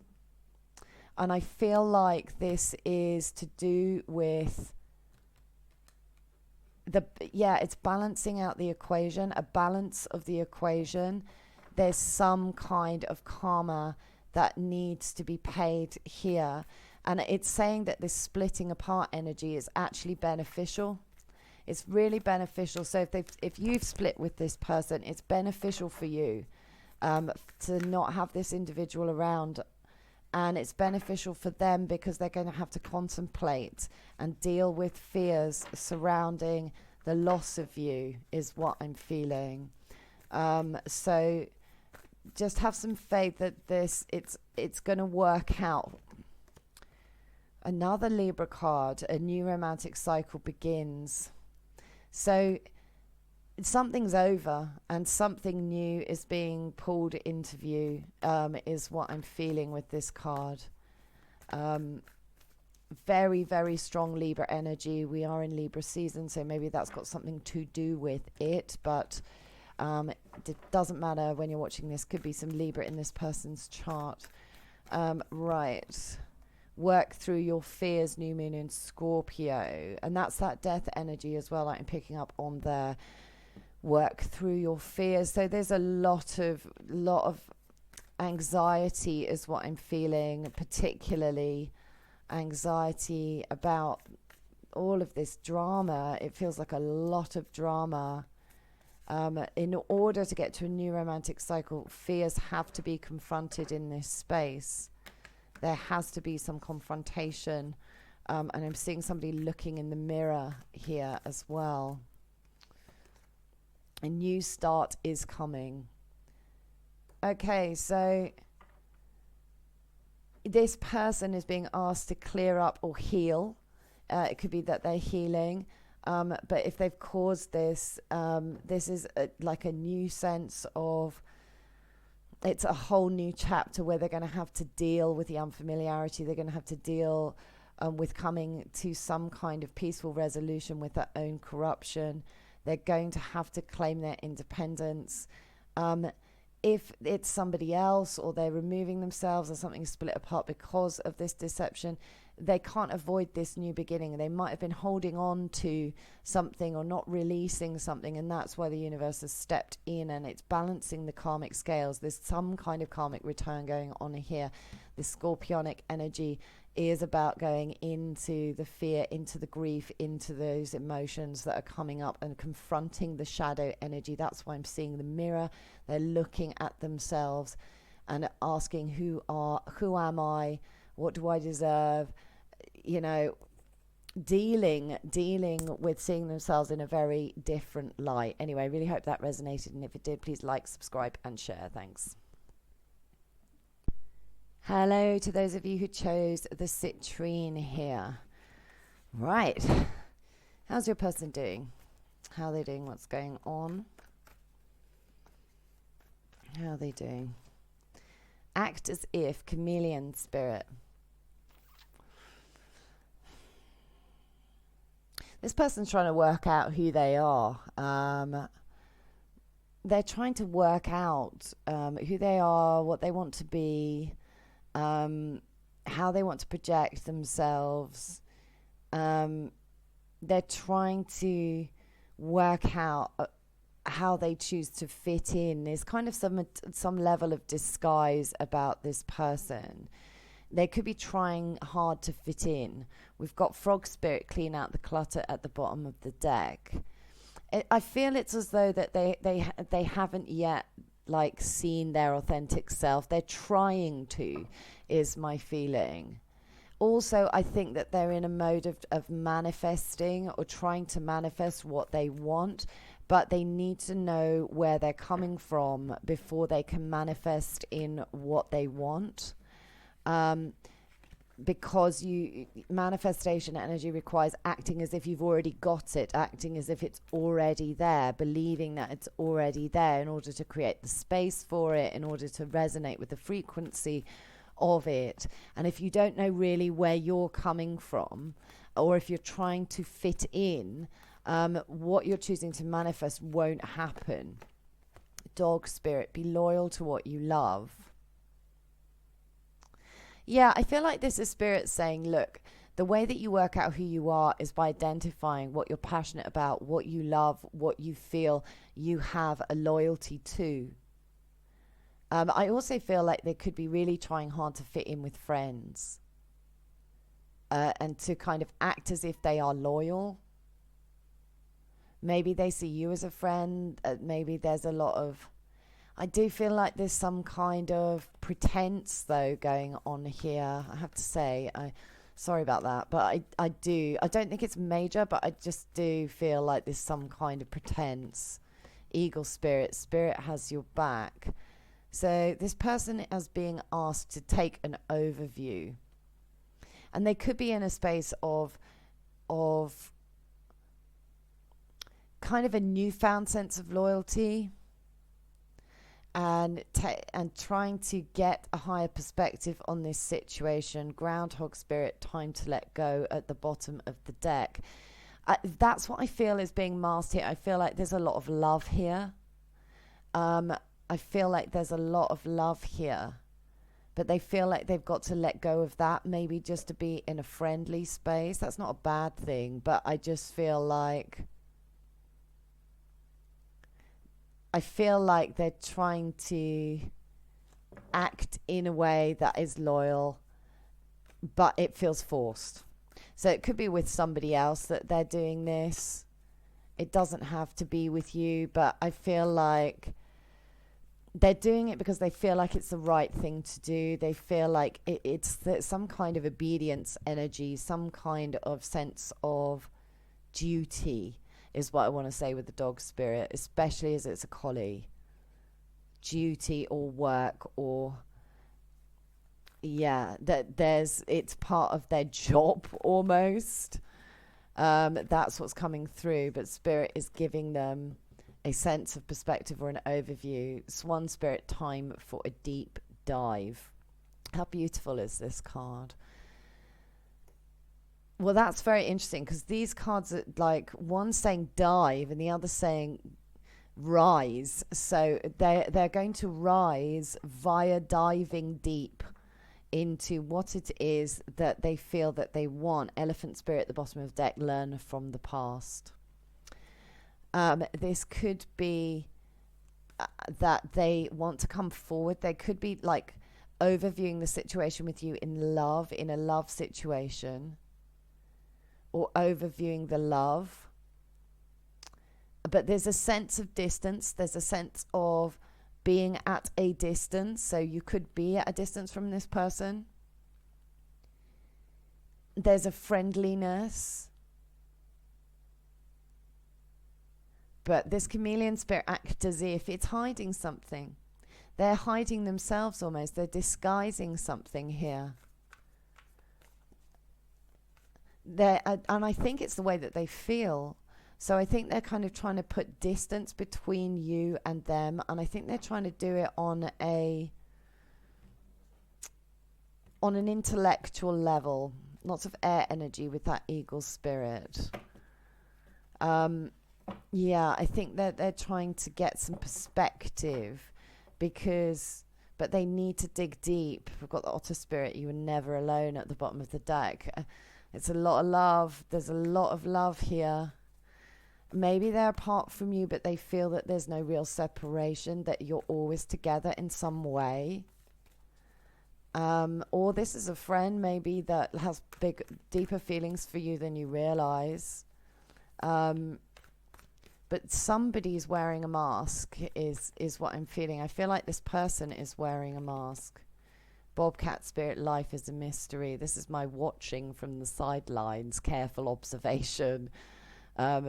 And I feel like this is to do with it's balancing out the equation, a balance of the equation. There's some kind of karma that needs to be paid here. And it's saying that this splitting apart energy is actually beneficial. It's really beneficial. So if you've split with this person, it's beneficial for you to not have this individual around. And it's beneficial for them because they're going to have to contemplate and deal with fears surrounding the loss of you, is what I'm feeling. So just have some faith that it's going to work out. Another Libra card, a new romantic cycle begins. So something's over and something new is being pulled into view, is what I'm feeling with this card. Very, very strong Libra energy. We are in Libra season, so maybe that's got something to do with it, but it doesn't matter when you're watching this. Could be some Libra in this person's chart. Right. Work through your fears, new moon in Scorpio. And that's that death energy as well, like I'm picking up on there. Work through your fears. So there's a lot of anxiety is what I'm feeling, particularly anxiety about all of this drama. It feels like a lot of drama. In order to get to a new romantic cycle, fears have to be confronted in this space. There has to be some confrontation. And I'm seeing somebody looking in the mirror here as well. A new start is coming. Okay, so this person is being asked to clear up or heal. It could be that they're healing. But if they've caused this, this is like a new sense of, it's a whole new chapter where they're going to have to deal with the unfamiliarity. They're going to have to deal with coming to some kind of peaceful resolution with their own corruption. They're going to have to claim their independence. If it's somebody else or they're removing themselves or something split apart because of this deception, they can't avoid this new beginning. They might have been holding on to something or not releasing something, and that's why the universe has stepped in and it's balancing the karmic scales. There's some kind of karmic return going on here. This scorpionic energy is about going into the fear, into the grief, into those emotions that are coming up and confronting the shadow energy. That's why I'm seeing the mirror. They're looking at themselves and asking, who am I? What do I deserve? You know, dealing with seeing themselves in a very different light. Anyway, I really hope that resonated. And if it did, please like, subscribe and share. Thanks. Hello to those of you who chose the Citrine here. Right. How's your person doing? How are they doing? What's going on? How are they doing? Act as if, chameleon spirit. This person's trying to work out who they are. They're trying to work out who they are, what they want to be, how they want to project themselves. They're trying to work out how they choose to fit in. There's kind of some level of disguise about this person. They could be trying hard to fit in. We've got Frog Spirit, clean out the clutter at the bottom of the deck. I feel it's as though that they haven't yet like seen their authentic self. They're trying to, is my feeling. Also, I think that they're in a mode of manifesting or trying to manifest what they want, but they need to know where they're coming from before they can manifest in what they want. Because manifestation energy requires acting as if you've already got it, acting as if it's already there, believing that it's already there in order to create the space for it, in order to resonate with the frequency of it. And if you don't know really where you're coming from, or if you're trying to fit in, what you're choosing to manifest won't happen. Dog Spirit, be loyal to what you love. Yeah, I feel like this is spirit saying, look, the way that you work out who you are is by identifying what you're passionate about, what you love, what you feel you have a loyalty to. I also feel like they could be really trying hard to fit in with friends, and to kind of act as if they are loyal. Maybe they see you as a friend. Maybe there's a lot of... I do feel like there's some kind of pretense, though, going on here. I have to say, sorry about that, but I don't think it's major, but I just do feel like there's some kind of pretense. Eagle spirit has your back. So this person is being asked to take an overview, and they could be in a space of kind of a newfound sense of loyalty, and trying to get a higher perspective on this situation. Groundhog spirit, time to let go at the bottom of the deck. That's what I feel is being masked here. I feel like there's a lot of love here. I feel like there's a lot of love here, but they feel like they've got to let go of that, maybe just to be in a friendly space. That's not a bad thing, but I just feel like... I feel like they're trying to act in a way that is loyal, but it feels forced. So it could be with somebody else that they're doing this. It doesn't have to be with you, but I feel like they're doing it because they feel like it's the right thing to do. They feel like it's some kind of obedience energy, some kind of sense of duty, is what I want to say with the dog spirit, especially as it's a collie. Duty or work, or it's part of their job almost. That's what's coming through, but spirit is giving them a sense of perspective or an overview. Swan spirit, time for a deep dive. How beautiful is this card? Well, that's very interesting, because these cards are like, one saying dive and the other saying rise. So they're going to rise via diving deep into what it is that they feel that they want. Elephant spirit at the bottom of the deck, learn from the past. This could be that they want to come forward. They could be like overviewing the situation with you in love, in a love situation, or overviewing the love. But there's a sense of distance. There's a sense of being at a distance. So you could be at a distance from this person. There's a friendliness. But this chameleon spirit acts as if it's hiding something. They're hiding themselves almost. They're disguising something here. And I think it's the way that they feel. So I think they're kind of trying to put distance between you and them, and I think they're trying to do it on an intellectual level. Lots of air energy with that eagle spirit. I think that they're trying to get some perspective, but they need to dig deep. We've got the otter spirit, you were never alone, at the bottom of the deck. It's a lot of love. There's a lot of love here. Maybe they're apart from you, but they feel that there's no real separation, that you're always together in some way. Or this is a friend maybe that has deeper feelings for you than you realize. But somebody's wearing a mask is what I'm feeling. I feel like this person is wearing a mask. Bobcat spirit, life is a mystery. This is my watching from the sidelines, careful observation,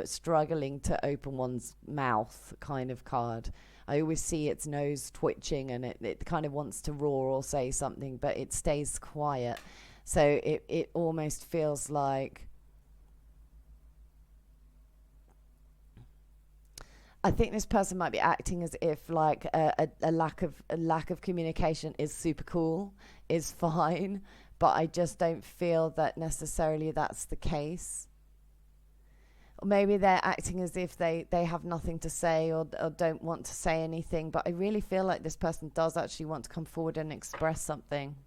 struggling to open one's mouth kind of card. I always see its nose twitching, and it kind of wants to roar or say something, but it stays quiet. So it almost feels like... I think this person might be acting as if like a lack of communication is super cool, is fine, but I just don't feel that necessarily that's the case. Or maybe they're acting as if they have nothing to say, or don't want to say anything, but I really feel like this person does actually want to come forward and express something.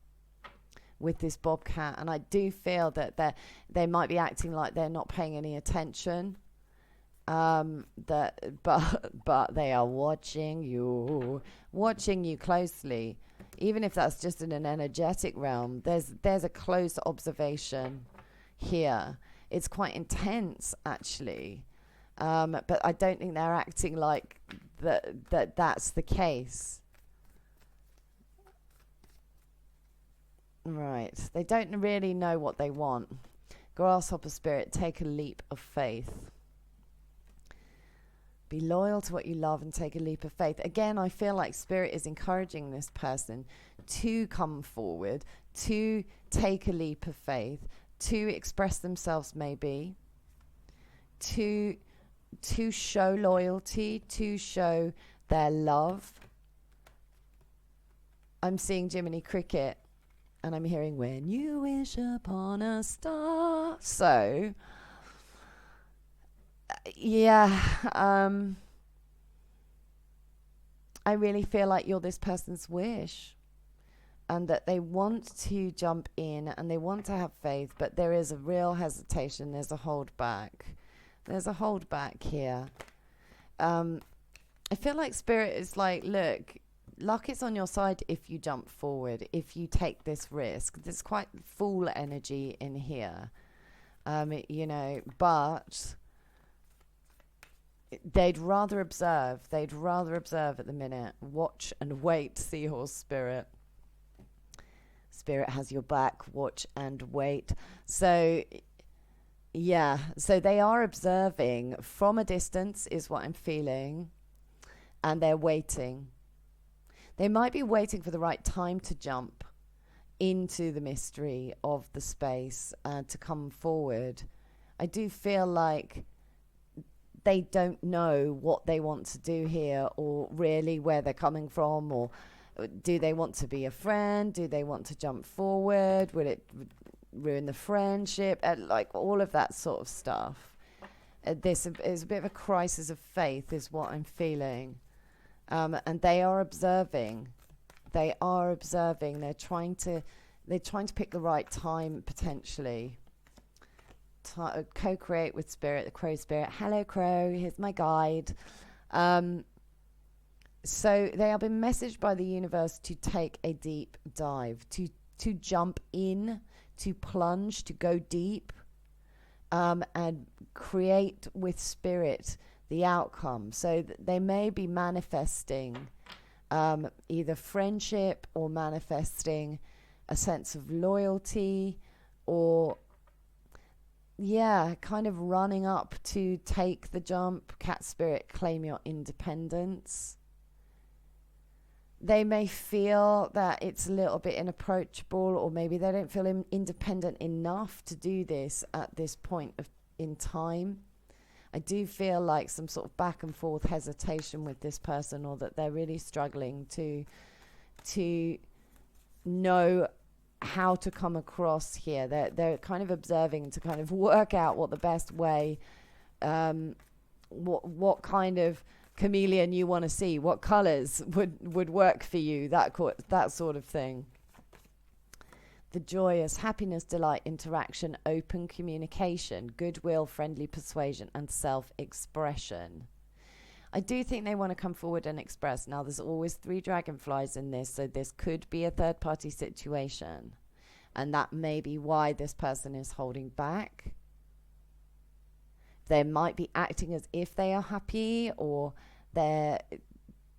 with this bobcat, and I do feel that they might be acting like they're not paying any attention. But they are watching you closely, even if that's just in an energetic realm. There's a close observation here. It's quite intense, actually, but I don't think they're acting like that's the case. Right, they don't really know what they want. Grasshopper spirit, take a leap of faith. Be loyal to what you love and take a leap of faith. Again, I feel like spirit is encouraging this person to come forward, to take a leap of faith, to express themselves, maybe, to show loyalty, to show their love. I'm seeing Jiminy Cricket, and I'm hearing when you wish upon a star. So yeah, I really feel like you're this person's wish, and that they want to jump in and they want to have faith, but there is a real hesitation. There's a hold back. There's a hold back here. I feel like spirit is like, look, luck is on your side if you jump forward, if you take this risk. There's quite fool energy in here, but they'd rather observe at the minute. Watch and wait, seahorse spirit. Spirit has your back. Watch and wait. So yeah, so they are observing from a distance is what I'm feeling, and they're waiting. They might be waiting for the right time to jump into the mystery of the space, to come forward. I do feel like they don't know what they want to do here, or really where they're coming from, or do they want to be a friend? Do they want to jump forward? Will it ruin the friendship? Like all of that sort of stuff. This is a bit of a crisis of faith is what I'm feeling. And they are observing. They're trying to pick the right time, potentially. Co-create with spirit, the crow spirit. Hello, crow. Here's my guide. So they have been messaged by the universe to take a deep dive, to jump in, to plunge, to go deep, and create with spirit the outcome. So they may be manifesting either friendship, or manifesting a sense of loyalty, or kind of running up to take the jump. Cat spirit, claim your independence. They may feel that it's a little bit inapproachable, or maybe they don't feel independent enough to do this at this point in time. I do feel like some sort of back and forth hesitation with this person, or that they're really struggling to know how to come across here. They're kind of observing to kind of work out what the best way, what kind of chameleon you want to see, what colors would work for you, that sort of thing. The joyous happiness, delight, interaction, open communication, goodwill, friendly persuasion, and self-expression. I do think they want to come forward and express. Now, there's always 3 dragonflies in this, so this could be a third-party situation, and that may be why this person is holding back. They might be acting as if they are happy, or they're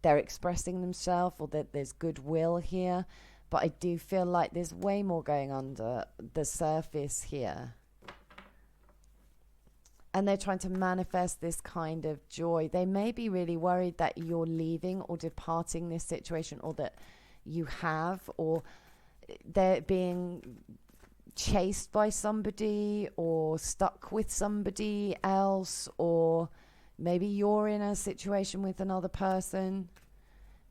expressing themselves, or that there's goodwill here. But I do feel like there's way more going under the surface here. And they're trying to manifest this kind of joy. They may be really worried that you're leaving or departing this situation, or that you have, or they're being chased by somebody, or stuck with somebody else, or maybe you're in a situation with another person,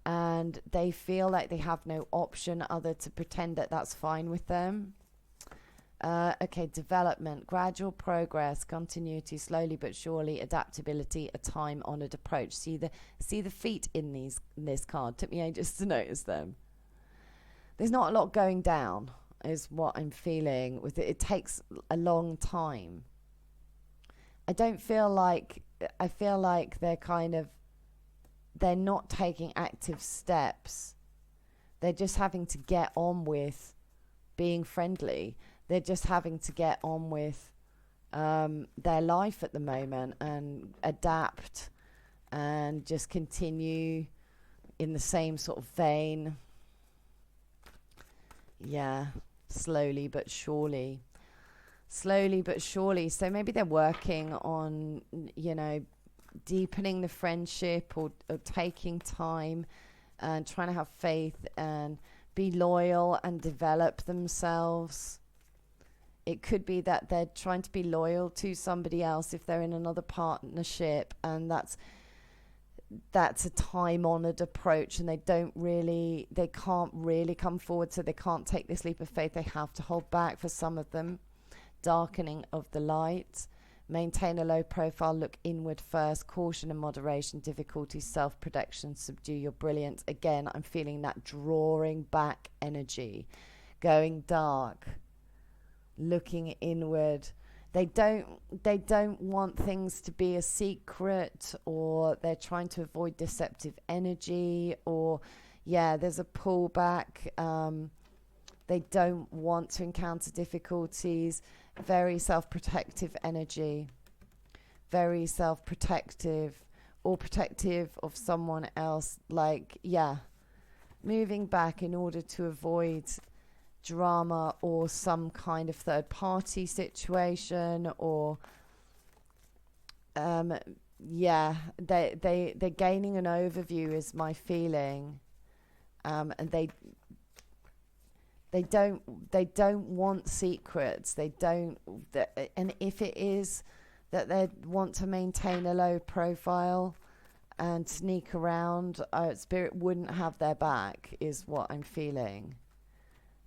and they feel like they have no option other to pretend that that's fine with them. Okay, development, gradual progress, continuity, slowly but surely, adaptability, a time-honored approach. See the feet in this card. Took me ages to notice them. There's not a lot going down. is what I'm feeling with it. It takes a long time. I feel like they're not taking active steps. They're just having to get on with being friendly. They're just having to get on with their life at the moment and adapt and just continue in the same sort of vein. Yeah, slowly but surely. Slowly but surely. So maybe they're working on, deepening the friendship or taking time and trying to have faith and be loyal and develop themselves. It could be that they're trying to be loyal to somebody else if they're in another partnership, and that's a time-honored approach, and they can't really come forward, so they can't take this leap of faith. They have to hold back for some of them. Darkening of the light. Maintain a low profile, look inward first, caution and moderation, difficulty, self-protection, subdue your brilliance. Again, I'm feeling that drawing back energy, going dark, looking inward. They don't want things to be a secret, or they're trying to avoid deceptive energy, or there's a pullback. They don't want to encounter difficulties. Very self-protective energy. Very self-protective or protective of someone else. Moving back in order to avoid drama or some kind of third-party situation, or they're gaining an overview is my feeling, and they don't want secrets. And if it is that they want to maintain a low profile and sneak around, Spirit wouldn't have their back, is what I'm feeling.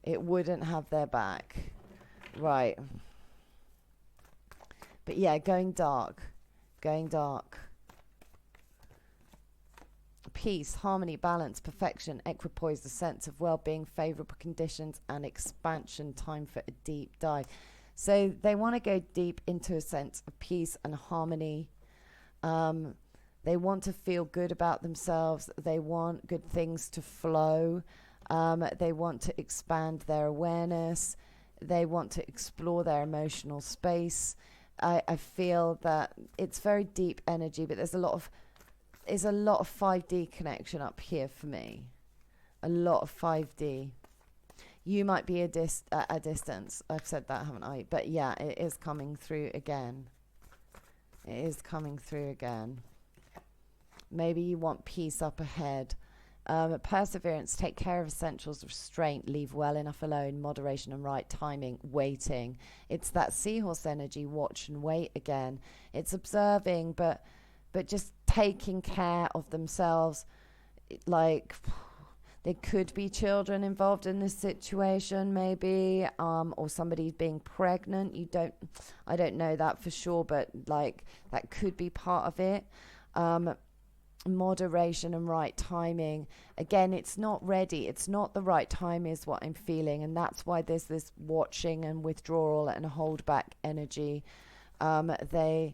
It wouldn't have their back. Right. But going dark. Peace, harmony, balance, perfection, equipoise, the sense of well-being, favourable conditions, and expansion. Time for a deep dive. So they want to go deep into a sense of peace and harmony. They want to feel good about themselves. They want good things to flow. They want to expand their awareness. They want to explore their emotional space. I feel that it's very deep energy, but there's a lot of 5D connection up here for me. A lot of 5D. You might be at a distance. I've said that, haven't I? But it is coming through again. Maybe you want peace up ahead. Perseverance, take care of essentials, restraint, leave well enough alone, moderation and right timing, waiting. It's that seahorse energy, watch and wait again. It's observing, but just taking care of themselves. There could be children involved in this situation, maybe, or somebody being pregnant. I don't know that for sure, but that could be part of it. Moderation and right timing. Again, it's not ready. It's not the right time is what I'm feeling. And that's why there's this watching and withdrawal and holdback energy. They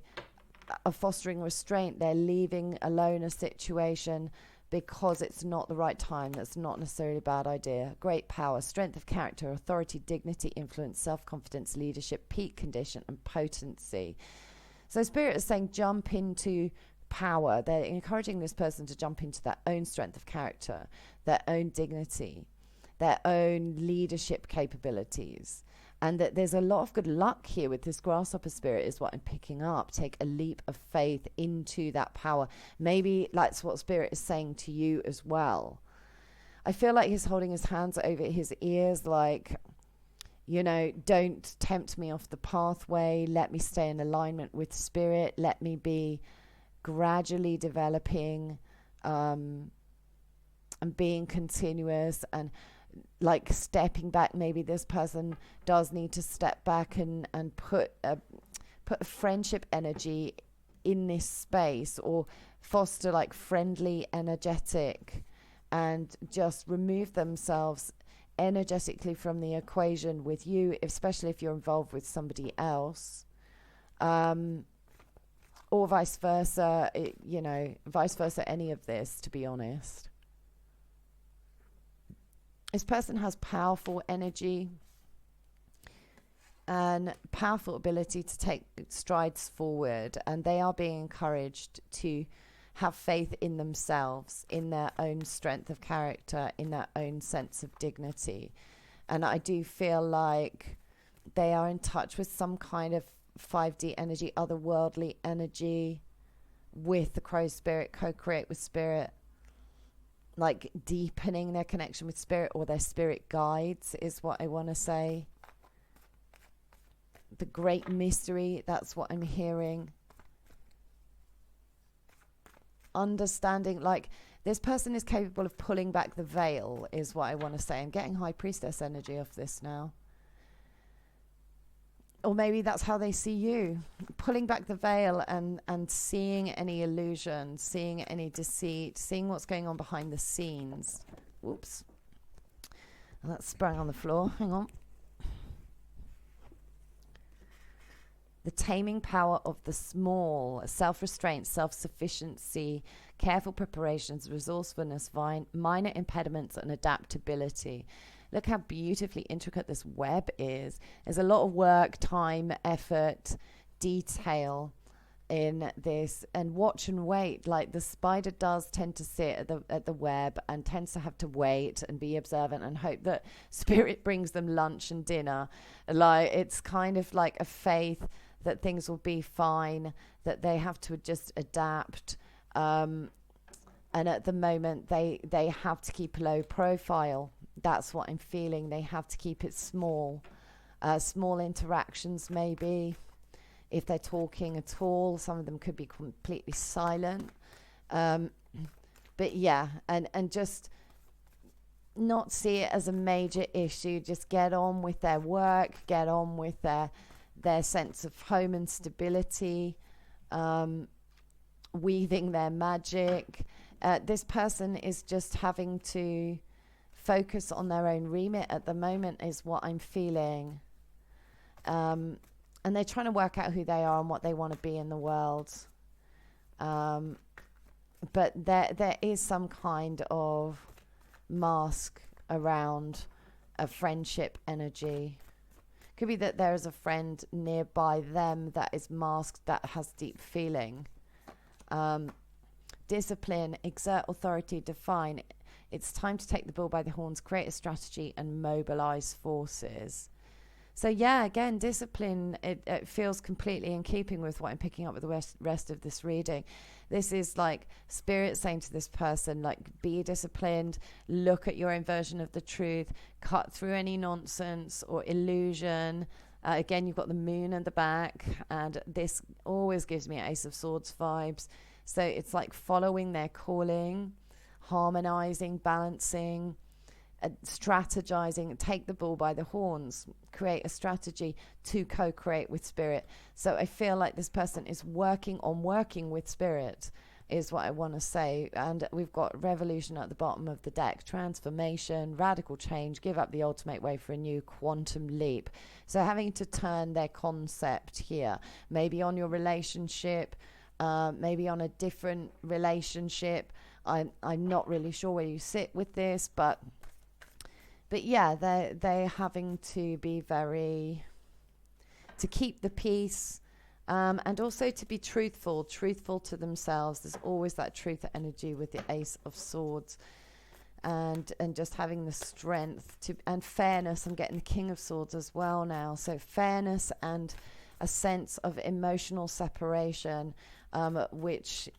are fostering restraint. They're leaving alone a situation because it's not the right time. That's not necessarily a bad idea. Great power, strength of character, authority, dignity, influence, self-confidence, leadership, peak condition, and potency. So Spirit is saying jump into power. They're encouraging this person to jump into their own strength of character, their own dignity, their own leadership capabilities. And that there's a lot of good luck here with this grasshopper spirit is what I'm picking up. Take a leap of faith into that power. Maybe that's what Spirit is saying to you as well. I feel like he's holding his hands over his ears, don't tempt me off the pathway. Let me stay in alignment with Spirit. Let me be gradually developing and being continuous, and stepping back. Maybe this person does need to step back and put a friendship energy in this space, or foster friendly, energetic, and just remove themselves energetically from the equation with you, especially if you're involved with somebody else, or vice versa, vice versa, any of this, to be honest. This person has powerful energy and powerful ability to take strides forward, and they are being encouraged to have faith in themselves, in their own strength of character, in their own sense of dignity. And I do feel like they are in touch with some kind of 5D energy, otherworldly energy, with the crow spirit, co-create with spirit, like deepening their connection with spirit, or their spirit guides is what I want to say. The great mystery, that's what I'm hearing. Understanding, like, this person is capable of pulling back the veil is what I want to say. I'm getting high priestess energy off this now. Or maybe that's how they see you, pulling back the veil and seeing any illusion, seeing any deceit, seeing what's going on behind the scenes. Whoops. And that sprang on the floor. Hang on. The taming power of the small, self-restraint, self-sufficiency, careful preparations, resourcefulness, minor impediments, and adaptability. Look how beautifully intricate this web is. There's a lot of work, time, effort, detail in this, and watch and wait. Like, the spider does tend to sit at the web and tends to have to wait and be observant and hope that spirit brings them lunch and dinner. Like, it's kind of like a faith that things will be fine, that they have to just adapt. And at the moment, they have to keep a low profile. That's what I'm feeling. They have to keep it small. Small interactions, maybe. If they're talking at all, some of them could be completely silent. But yeah, and just not see it as a major issue. Just get on with their work, get on with their sense of home and stability, weaving their magic. This person is just having to focus on their own remit at the moment, is what I'm feeling. And they're trying to work out who they are and what they want to be in the world. But there is some kind of mask around a friendship energy. Could be that there is a friend nearby them that is masked, that has deep feeling. Discipline, exert authority, define. It's time to take the bull by the horns, create a strategy, and mobilize forces. So yeah, again, discipline, it feels completely in keeping with what I'm picking up with the rest of this reading. This is like spirit saying to this person, like, be disciplined, look at your own version of the truth, cut through any nonsense or illusion. Again, you've got the moon at the back, and this always gives me Ace of Swords vibes. So it's like following their calling, harmonizing, balancing, strategizing, take the bull by the horns, create a strategy to co-create with spirit. So I feel like this person is working with spirit, is what I want to say. And we've got revolution at the bottom of the deck, transformation, radical change, give up the ultimate way for a new quantum leap. So having to turn their concept here, maybe on your relationship, maybe on a different relationship. I'm not really sure where you sit with this, but yeah, they're having to be to keep the peace, and also to be truthful to themselves. There's always that truth energy with the Ace of Swords, and just having the strength and fairness. I'm getting the King of Swords as well now. So fairness and a sense of emotional separation, which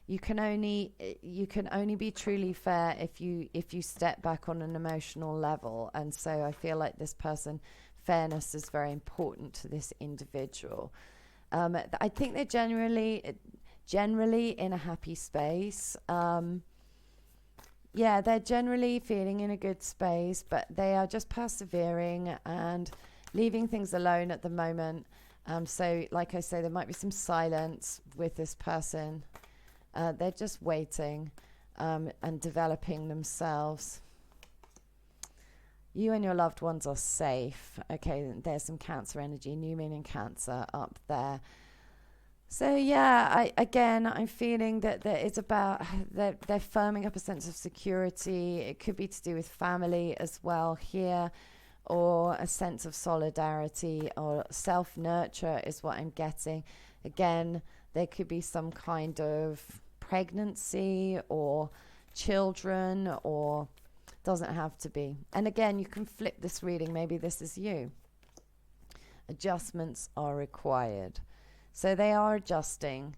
you can only be truly fair if you step back on an emotional level. And so I feel like this person, fairness is very important to this individual. I think they're generally in a happy space. Yeah, they're generally feeling in a good space, but they are just persevering and leaving things alone at the moment. So like I say, there might be some silence with this person. They're just waiting and developing themselves. You and your loved ones are safe. Okay, there's some Cancer energy, new moon in Cancer up there. So yeah, I'm feeling that it's about they're firming up a sense of security. It could be to do with family as well here, or a sense of solidarity or self-nurture is what I'm getting. Again, there could be some kind of pregnancy or children, or doesn't have to be. And again, you can flip this reading. Maybe this is you. Adjustments are required. So they are adjusting.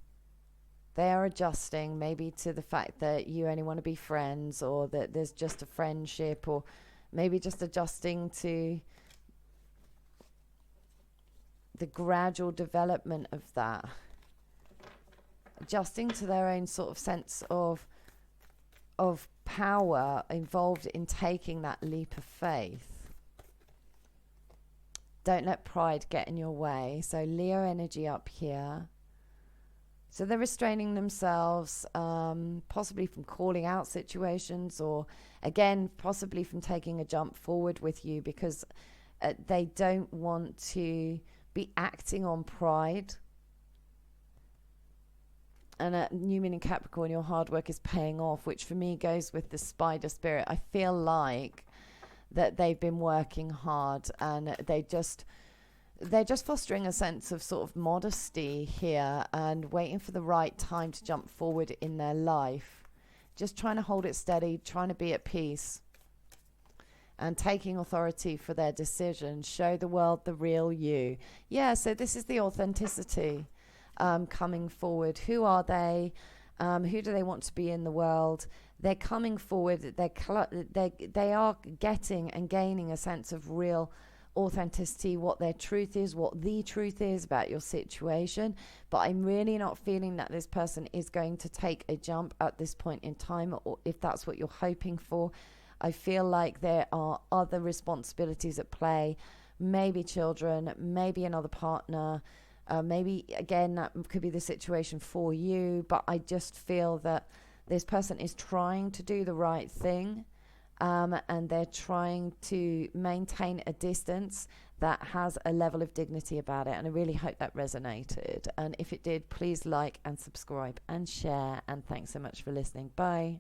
They are adjusting maybe to the fact that you only want to be friends, or that there's just a friendship, or maybe just adjusting to the gradual development of that. Adjusting to their own sort of sense of power involved in taking that leap of faith. Don't let pride get in your way. So Leo energy up here. So they're restraining themselves, possibly from calling out situations, or again, possibly from taking a jump forward with you, because they don't want to be acting on pride. And at new moon in Capricorn, your hard work is paying off, which for me goes with the spider spirit. I feel like that they've been working hard, and they're just fostering a sense of sort of modesty here, and waiting for the right time to jump forward in their life. Just trying to hold it steady, trying to be at peace, and taking authority for their decisions. Show the world the real you. Yeah, so this is the authenticity coming forward. Who are they? Who do they want to be in the world? They're coming forward. They are getting and gaining a sense of real authenticity, what their truth is, what the truth is about your situation. But I'm really not feeling that this person is going to take a jump at this point in time, or if that's what you're hoping for. I feel like there are other responsibilities at play, maybe children, maybe another partner, maybe again that could be the situation for you. But I just feel that this person is trying to do the right thing, and they're trying to maintain a distance that has a level of dignity about it. And I really hope that resonated. And if it did, please like and subscribe and share. And thanks so much for listening. Bye.